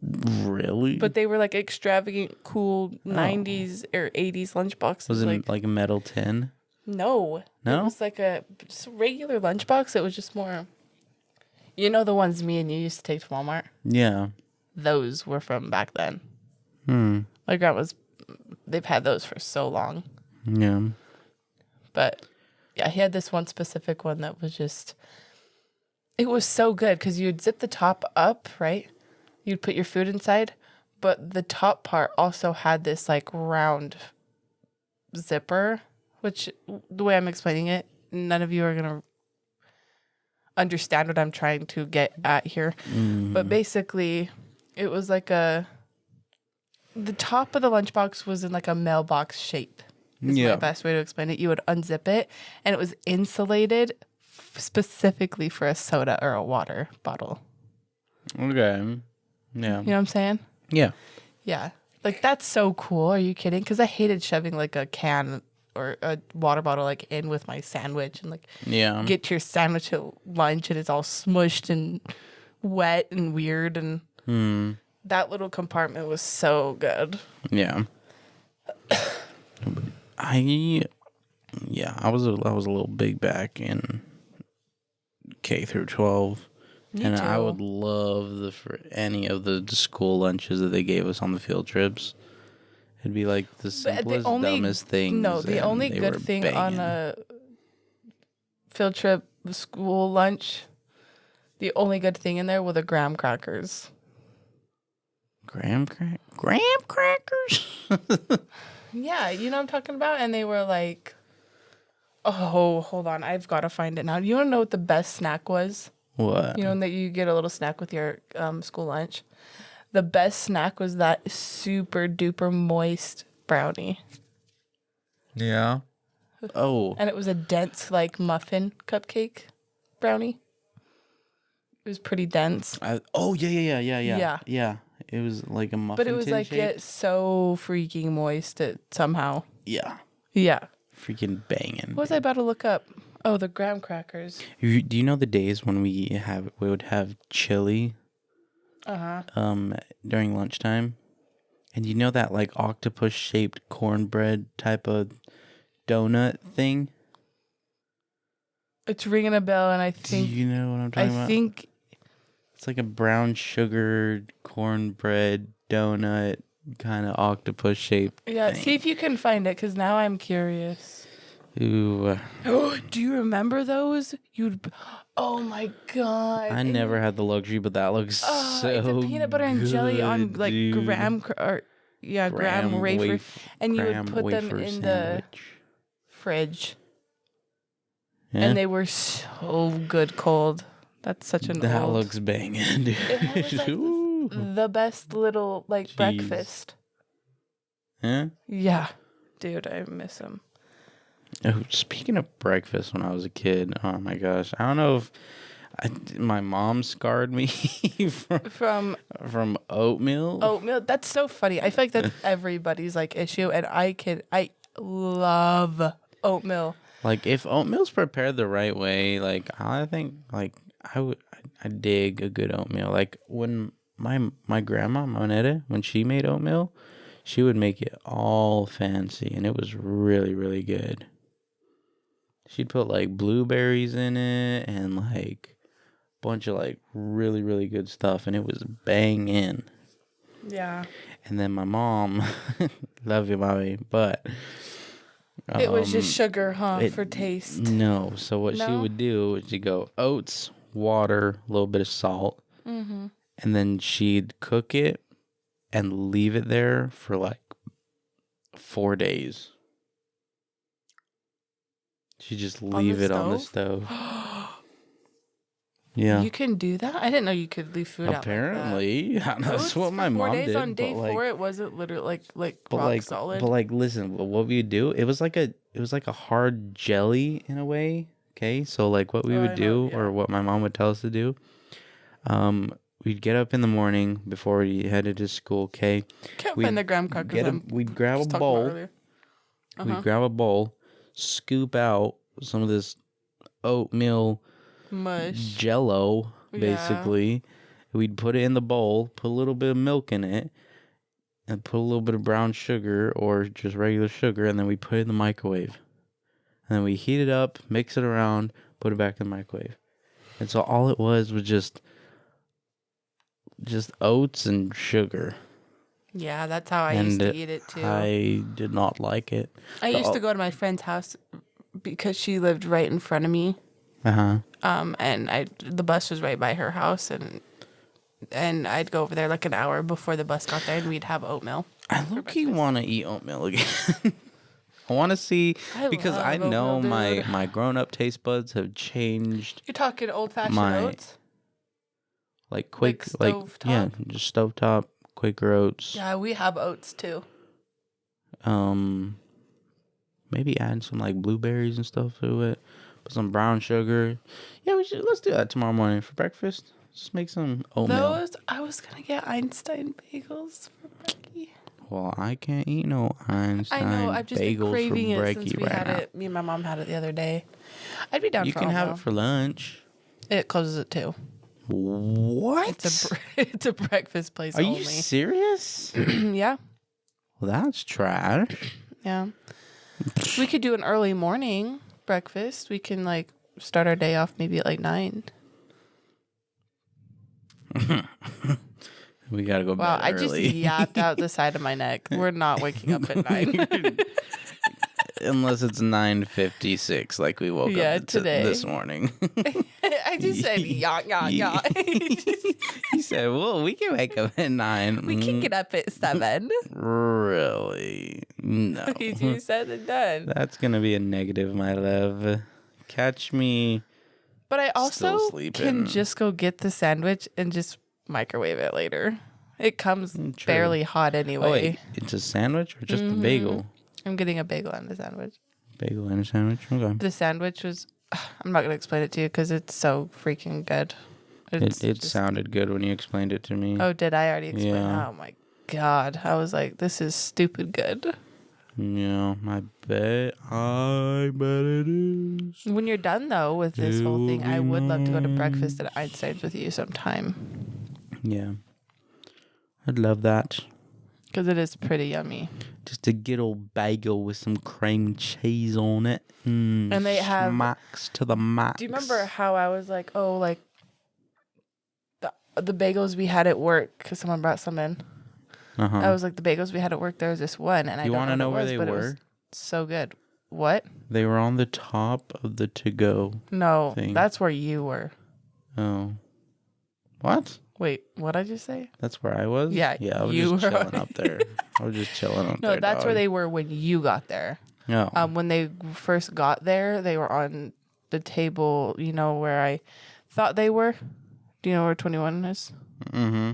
Really? But they were like extravagant, cool 90s or 80s lunch boxes. Was it like a metal tin? No. No? It was like just a regular lunchbox. It was just more, the ones me and you used to take to Walmart? Yeah. Those were from back then. My grandma's, they've had those for so long. Yeah. But yeah, he had this one specific one that was just, it was so good because you'd zip the top up, right? You'd put your food inside, but the top part also had this like round zipper, which the way I'm explaining it, none of you are going to understand what I'm trying to get at here. But basically, it was like the top of the lunchbox was in like a mailbox shape. Is my best way to explain it. You would unzip it, and it was insulated specifically for a soda or a water bottle. Okay. Yeah. You know what I'm saying? Yeah. Yeah. Like, that's so cool. Are you kidding? Because I hated shoving like a can or a water bottle like in with my sandwich and like get to your sandwich at lunch and it's all smushed and wet and weird, and that little compartment was so good. Yeah. I was a little big back in K through 12. Me and too. I would love any of the school lunches that they gave us on the field trips. It'd be like the simplest, dumbest things. No, the only good thing on a field trip school lunch, the only good thing in there were the graham crackers. Graham crackers? Yeah, you know what I'm talking about? And they were like, oh, hold on. I've got to find it now. You want to know what the best snack was? What? You know that you get a little snack with your school lunch? The best snack was that super duper moist brownie. Yeah. Oh. And it was a dense like muffin cupcake brownie. It was pretty dense. Yeah. It was like a muffin. But it was like so freaking moist somehow. Yeah. Yeah. Freaking banging. What was I about to look up? Oh, the graham crackers. Do you know the days when we would have chili? During lunchtime, and you know that like octopus shaped cornbread type of donut thing? It's ringing a bell, and I think do you know what I'm talking about? I think it's like a brown sugared cornbread donut, kind of octopus shaped. Yeah, thing. see if you can find it, because now I'm curious. Ooh. Do you remember those? Oh my god! I never had the luxury, but that looks so it's a peanut butter and jelly on like dude. graham wafer, and you would put them in the fridge, and they were so good cold. That's such an that old. looks banging, dude. It was like the best little like breakfast. Huh? Yeah, dude, I miss them. Oh, speaking of breakfast, when I was a kid, oh my gosh, I don't know if my mom scarred me from oatmeal. Oatmeal, that's so funny. I feel like that's everybody's like issue, and I love oatmeal. Like if oatmeal's prepared the right way, like I think like I dig a good oatmeal. Like when my grandma Monetta, when she made oatmeal, she would make it all fancy, and it was really, really good. She'd put like blueberries in it and like a bunch of like really, really good stuff, and it was banging. Yeah. And then my mom, love you, mommy, but it was just sugar, huh, for taste. No. So what she would do is she'd go oats, water, a little bit of salt, and then she'd cook it and leave it there for like 4 days. She just leave it on the stove. Yeah. You can do that? I didn't know you could leave food apparently. out like that. That's what my mom did. On day 4, it wasn't literally like rock solid. But like, listen, what we would do, it was like a hard jelly in a way. Okay, so like what we would do, or what my mom would tell us to do, we'd get up in the morning before we headed to school. Okay, Can't find the graham crackers. We'd grab a bowl. We'd grab a bowl, scoop out some of this oatmeal mush Jello, basically. Yeah. We'd put it in the bowl, put a little bit of milk in it, and put a little bit of brown sugar or just regular sugar, and then we put it in the microwave. And then we heat it up, mix it around, put it back in the microwave. And so all it was just oats and sugar. Yeah, that's how I used to eat it too. I did not like it. I used to go to my friend's house because she lived right in front of me. Uh-huh. And the bus was right by her house, and I'd go over there like an hour before the bus got there, and we'd have oatmeal. I low-key want to eat oatmeal again. I want to see, because I know oatmeal, my grown-up taste buds have changed. You're talking old-fashioned oats? Like quick, like yeah, just stovetop, Quaker oats. Yeah, we have oats too. Maybe add some like blueberries and stuff to it. Put some brown sugar. Yeah, let's do that tomorrow morning for breakfast. Just make some oatmeal. I was gonna get Einstein bagels for Brekkie. Well, I can't eat no Einstein bagels. I know. I've just been craving it since we had now. it. Me and my mom had it the other day. I'd be down for oatmeal. You can have it for lunch. It closes at 2. What? It's a breakfast place. Are you serious? Yeah. Well, that's trash. Yeah. We could do an early morning breakfast. We can like start our day off maybe at like 9. We gotta go wow, bed early. I just yapped out the side of my neck. We're not waking up at 9. Unless it's 9:56, like we woke up today. This morning. I just said yacht. He said, "Well, we can wake up at 9. We can get up at 7." Really? No. Easier said than done. That's gonna be a negative, my love. Catch me. But I also can just go get the sandwich and just microwave it later. It comes barely hot anyway. Oh, wait, it's a sandwich or just a bagel? I'm getting a bagel and a sandwich. Bagel and a sandwich? Okay. The sandwich was... I'm not going to explain it to you because it's so freaking good. It sounded good when you explained it to me. Oh, did I already explain it? Oh, my God. I was like, this is stupid good. Yeah, I bet it is. When you're done, though, with this whole thing, I would love to go to breakfast at Einstein's with you sometime. Yeah. I'd love that. Because it is pretty yummy. Just a good old bagel with some cream cheese on it. And they have... Max to the max. Do you remember how I was like, oh, like, the bagels we had at work, because someone brought some in. Uh-huh. I was like, the bagels we had at work, there was this one, and I don't know where they were. It was so good. What? They were on the top of the to-go thing. That's where you were. Oh. What? Wait, what did I just say? That's where I was? Yeah, I was just chilling up there. I was just chilling up there. No, that's where they were when you got there. No. When they first got there, they were on the table, you know, where I thought they were. Do you know where 21 is? Mm-hmm.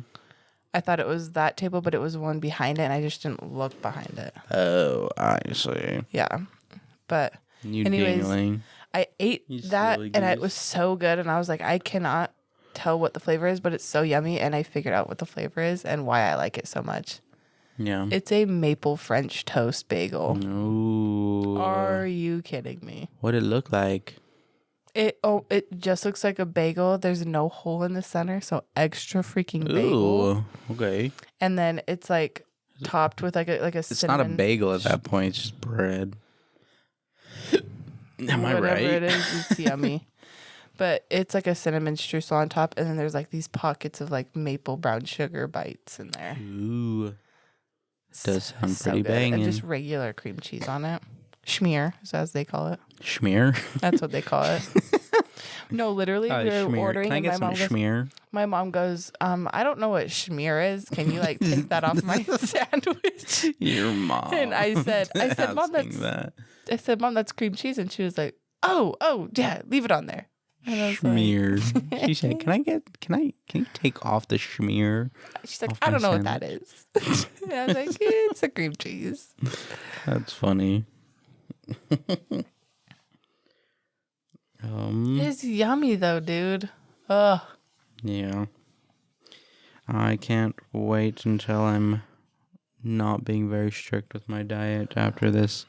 I thought it was that table, but it was one behind it, and I just didn't look behind it. Oh, I see. Yeah. But anyways, I ate that, and it was so good, and I was like, I cannot tell what the flavor is, but it's so yummy, and I figured out what the flavor is and why I like it so much. Yeah. It's a maple French toast bagel. Ooh. Are you kidding me? What did it look like? It just looks like a bagel. There's no hole in the center, so extra freaking bagel. Ooh, okay. And then it's like topped with like a It's cinnamon. not a bagel at that point. It's just bread. Am I right? Whatever it is, it's yummy. But it's like a cinnamon streusel on top, and then there's like these pockets of like maple brown sugar bites in there. Ooh. Does sound so pretty good. banging. And just regular cream cheese on it. Schmear, as they call it. Schmear? That's what they call it. No, literally, we were ordering. Can I get some schmear? My mom goes, I don't know what schmear is. Can you like take that off my sandwich? Your mom. And I said, Mom, that's cream cheese. And she was like, oh, yeah, leave it on there. And I was schmear. Like, she said, can you take off the schmear? She's like, I don't know what that is. And I was like, it's a cream cheese. That's funny. It's yummy though, dude. Ugh. Yeah. I can't wait until I'm not being very strict with my diet after this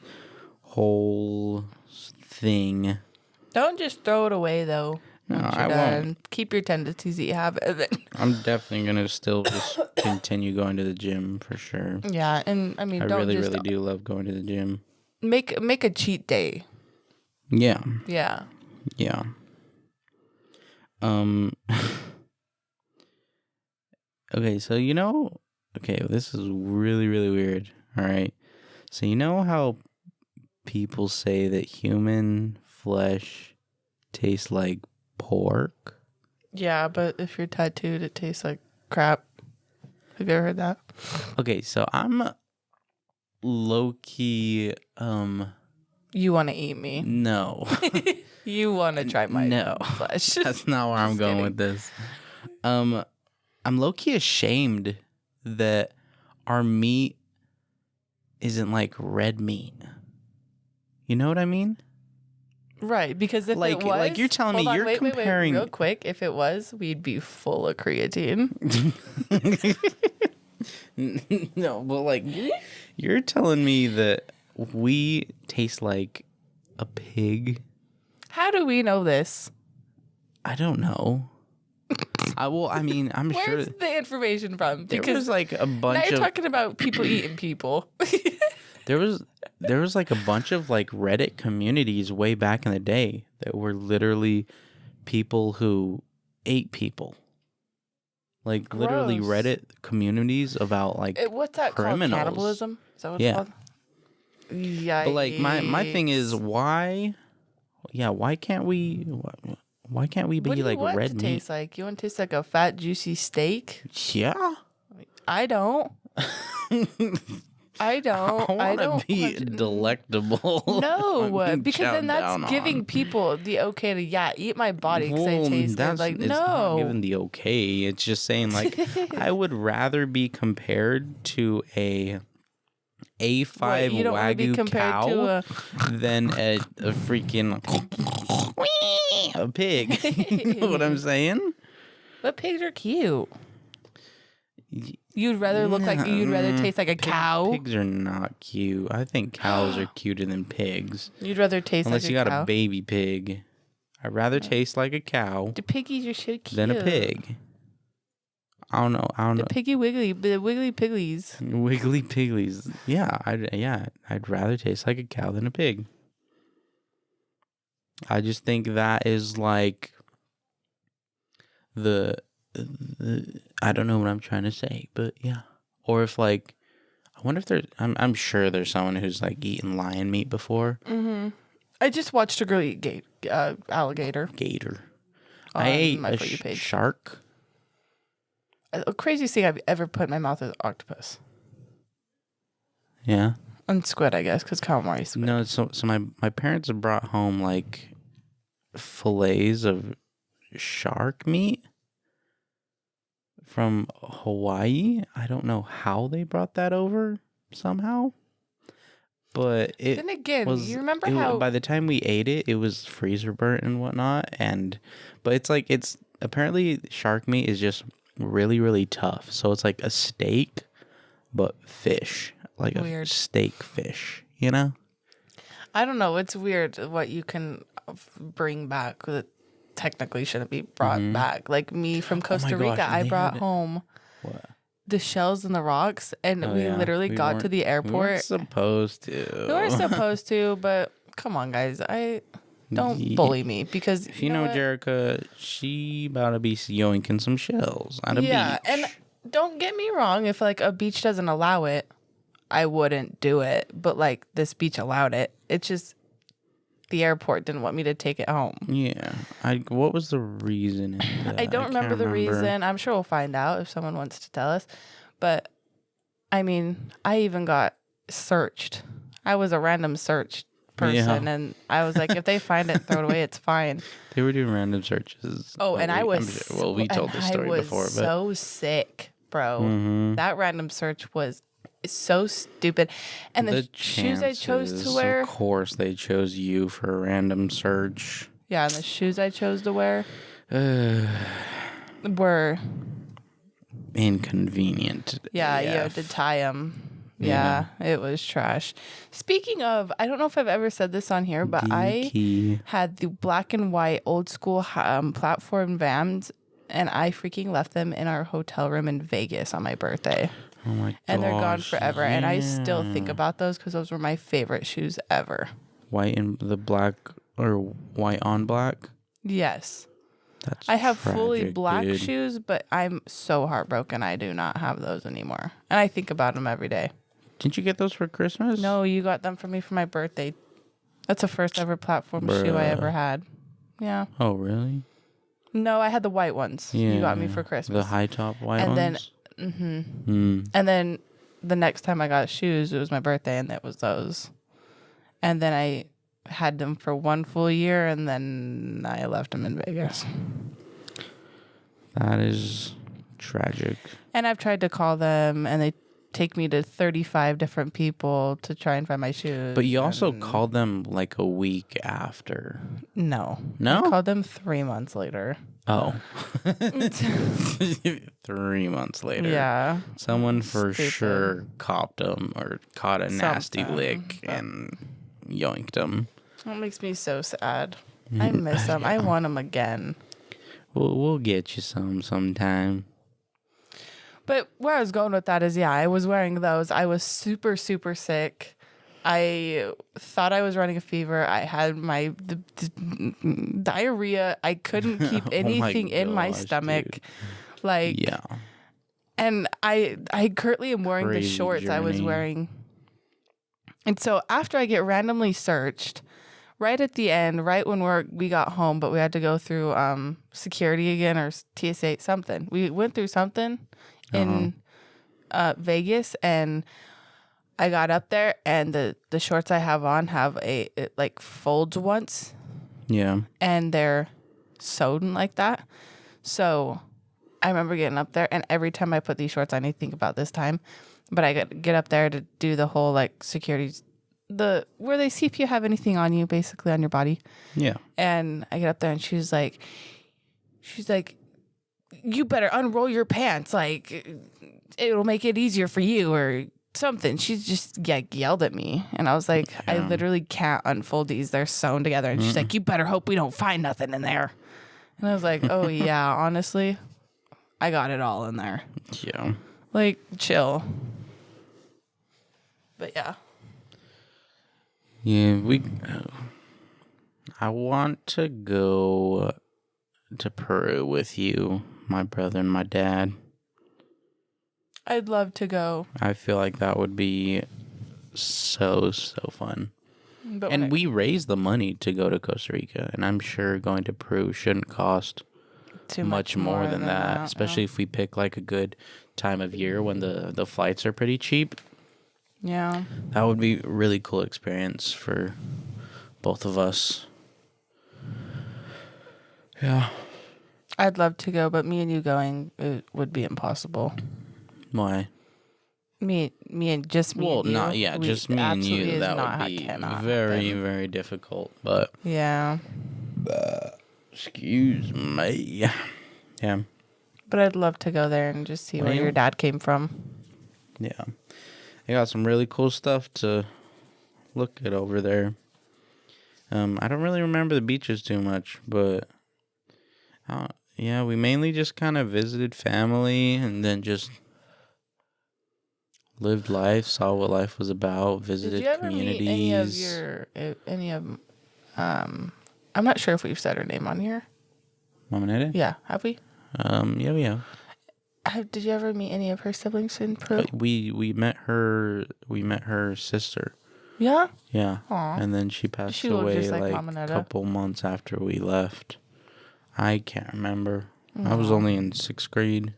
whole thing. Don't just throw it away, though. No, once you're I done. won't. Keep your tendencies that you have. And then I'm definitely going to still just continue going to the gym for sure. yeah, and I mean, I don't really, just really do love going to the gym. make a cheat day. Yeah. Yeah. Yeah. Okay, so this is really, really weird. All right. So you know how people say that human flesh tastes like pork? Yeah, but if you're tattooed, it tastes like crap. Have you ever heard that? Okay, so I'm low key You want to eat me. no. You want to try my No. flesh. That's not where I'm going with this. I'm low key ashamed that our meat isn't like red meat. You know what I mean? Right, because if Like- it was... like you're telling me Hold on, you're wait, comparing- real quick. If it was, we'd be full of creatine. No, but like you're telling me that we taste like a pig. How do we know this? I don't know. I mean, I'm sure Where's the information from? there Because was like a now bunch you're of talking about people eating people. there was like a bunch of like Reddit communities way back in the day that were literally people who ate people. Like literally Gross. Reddit communities about like What's that criminals. called? Cannibalism? Is that what Yeah. it's called? Yeah. But like my thing is why can't we be What do you like want red to meat? taste like? You want to taste like a fat, juicy steak? Yeah. I don't. I don't. I don't want to be want- delectable. No, I'm because then chow that's down giving on. people the okay to eat my body because I Well, taste good. Like it's not giving no. the okay. It's just saying like I would rather be compared to a A5 What, you don't wanna be Wagyu compared cow to a- than a freaking a pig. You know what I'm saying? But pigs are cute. You'd rather look like you'd rather taste like a cow. Pigs are not cute. I think cows are cuter than pigs. You'd rather taste Unless like you a got cow. a baby pig. I'd rather taste like a cow The piggies are so cute. than a pig. I don't know. The piggy wiggly, the wiggly pigglies. Wiggly pigglies. Yeah, I'd rather taste like a cow than a pig. I just think that is like the I don't know what I'm trying to say, but yeah. Or if like I wonder if there's I'm sure there's someone who's like eaten lion meat before. Mm-hmm. I just watched a girl eat alligator. Gator. On I ate my a For You page. shark. The craziest thing I've ever put in my mouth is octopus. Yeah. And squid, I guess, because calamari squid. No, so my parents have brought home like fillets of shark meat from Hawaii. I don't know how they brought that over somehow. But it Then again, was, you remember how... by the time we ate it, it was freezer burnt and whatnot. But it's apparently shark meat is just really, really tough. So it's like a steak, but fish. Like Weird. a steak fish, you know? I don't know. It's weird what you can bring back that technically shouldn't be brought back. Like me from Costa gosh, Rica, and I they brought had- home What? the shells and the rocks, and Oh, we yeah. literally We got to weren't- the We weren't airport. supposed to. We were supposed to, but come on, guys. Don't bully me because If you know what? Jerica, she about to be yoinking some shells at a beach. And don't get me wrong. If like a beach doesn't allow it, I wouldn't do it. But like this beach allowed it. It's just the airport didn't want me to take it home. Yeah. What was the reason? I don't remember the reason. I'm sure we'll find out if someone wants to tell us. But I mean, I even got searched. I was a random search person, and I was like, if they find it, throw it away. It's fine. They were doing random searches. Oh, and I was we told the story before, but so sick, bro. That random search was so stupid. And the shoes I chose to chances, wear. Of course, they chose you for a random search. Yeah, and the shoes I chose to wear were inconvenient. Yeah, you AF. had to tie them. Yeah, it was trash. Speaking of, I don't know if I've ever said this on here, but Geeky. I had the black and white old school platform vans, and I freaking left them in our hotel room in Vegas on my birthday. Oh my gosh. And they're gone forever. And I still think yeah. about those because those were my favorite shoes ever. White and the black, or white on black. Yes. That's I have tragic, fully black dude. shoes, but I'm so heartbroken I do not have those anymore. And I think about them every day. Didn't you get those for Christmas? No, you got them for me for my birthday. That's the first ever platform shoe I ever had. Yeah. Oh, really? No, I had the white ones. Yeah. You got me for Christmas. The high top white And then, ones? and then the next time I got shoes, it was my birthday, and it was those. And then I had them for 1 full year, and then I left them in Vegas. That is tragic. And I've tried to call them, and they take me to 35 different people to try and find my shoes. But you also called them like a week after. No. No? I called them 3 months later. Oh. 3 months later. Yeah. Someone for Stupid. sure copped them or caught a nasty Something. lick and yoinked them. That makes me so sad. I miss them. I want them again. We'll get you some sometime. But where I was going with that is, yeah, I was wearing those. I was super, super sick. I thought I was running a fever. I had my diarrhea. I couldn't keep anything in my stomach. Dude. Like, Yeah. and I currently am wearing the shorts I was journey. wearing. And so after I get randomly searched, right at the end, right when we got home, but we had to go through security again or TSA, something. We went through something in Vegas, and I got up there, and the shorts I have on have it like folds once, Yeah. and they're sewn like that. So I remember getting up there, and every time I put these shorts on, I think about this time. But I get up there to do the whole like security, where they see if you have anything on you, basically on your body. Yeah. And I get up there, and she's like, you better unroll your pants, like it'll make it easier for you or something. She just yelled at me, and I was like, I literally can't unfold these. They're sewn together. And she's like, you better hope we don't find nothing in there. And I was like, oh yeah, honestly, I got it all in there. Yeah. Like, chill. But yeah. Yeah, I want to go to Peru with you, my brother and my dad. I'd love to go. I feel like that would be so fun. But And we raised the money to go to Costa Rica, and I'm sure going to Peru shouldn't cost too much more than that, especially if we pick like a good time of year when the flights are pretty cheap. Yeah. That would be a really cool experience for both of us. Yeah. I'd love to go, but me and you going, it would be impossible. Why? Me and just me and you. Well, just me and absolutely you. is That not- would be cannot very, happen. very difficult. But Yeah. excuse me. Yeah. But I'd love to go there and just see where your dad came from. Yeah. They got some really cool stuff to look at over there. I don't really remember the beaches too much, but yeah, we mainly just kind of visited family and then just lived life, saw what life was about, visited Did you ever communities. meet any of I'm not sure if we've said her name on here. Mama Nede? Yeah, have we? Yeah, we have. Did you ever meet any of her siblings in Peru? We met her. We met her sister. Yeah. Yeah. Aw. And then she passed She looked away just like like Mama a Nede. couple months after we left. I can't remember. I was only in 6th grade,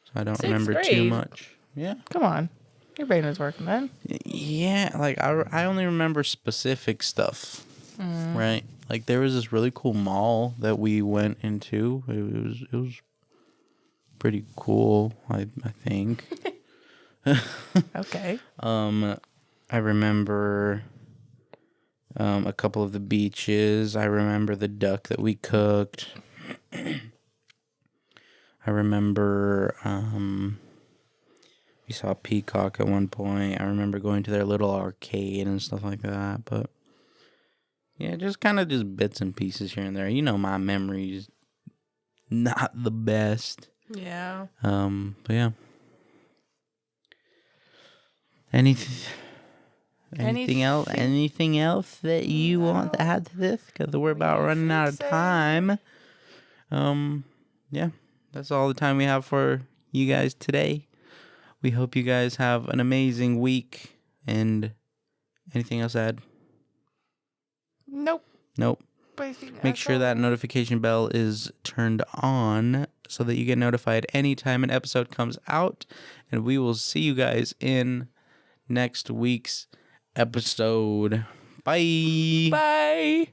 so I don't Sixth remember too grade? much. Yeah. Come on. Your brain was working then. Yeah, like I only remember specific stuff, right? Like there was this really cool mall that we went into. It was pretty cool, I think. Okay. I remember a couple of the beaches. I remember the duck that we cooked. I I remember we saw Peacock at one point. I remember going to their little arcade and stuff like that. But yeah, just kind of just bits and pieces here and there. You know, my memory's not the best. Yeah. But yeah. Anything else? Anything else that you want to add to this? Because we're about running out of time. Yeah, that's all the time we have for you guys today. We hope you guys have an amazing week. And anything else to add? Nope. Make sure that notification bell is turned on so that you get notified anytime an episode comes out. And we will see you guys in next week's episode. Bye. Bye.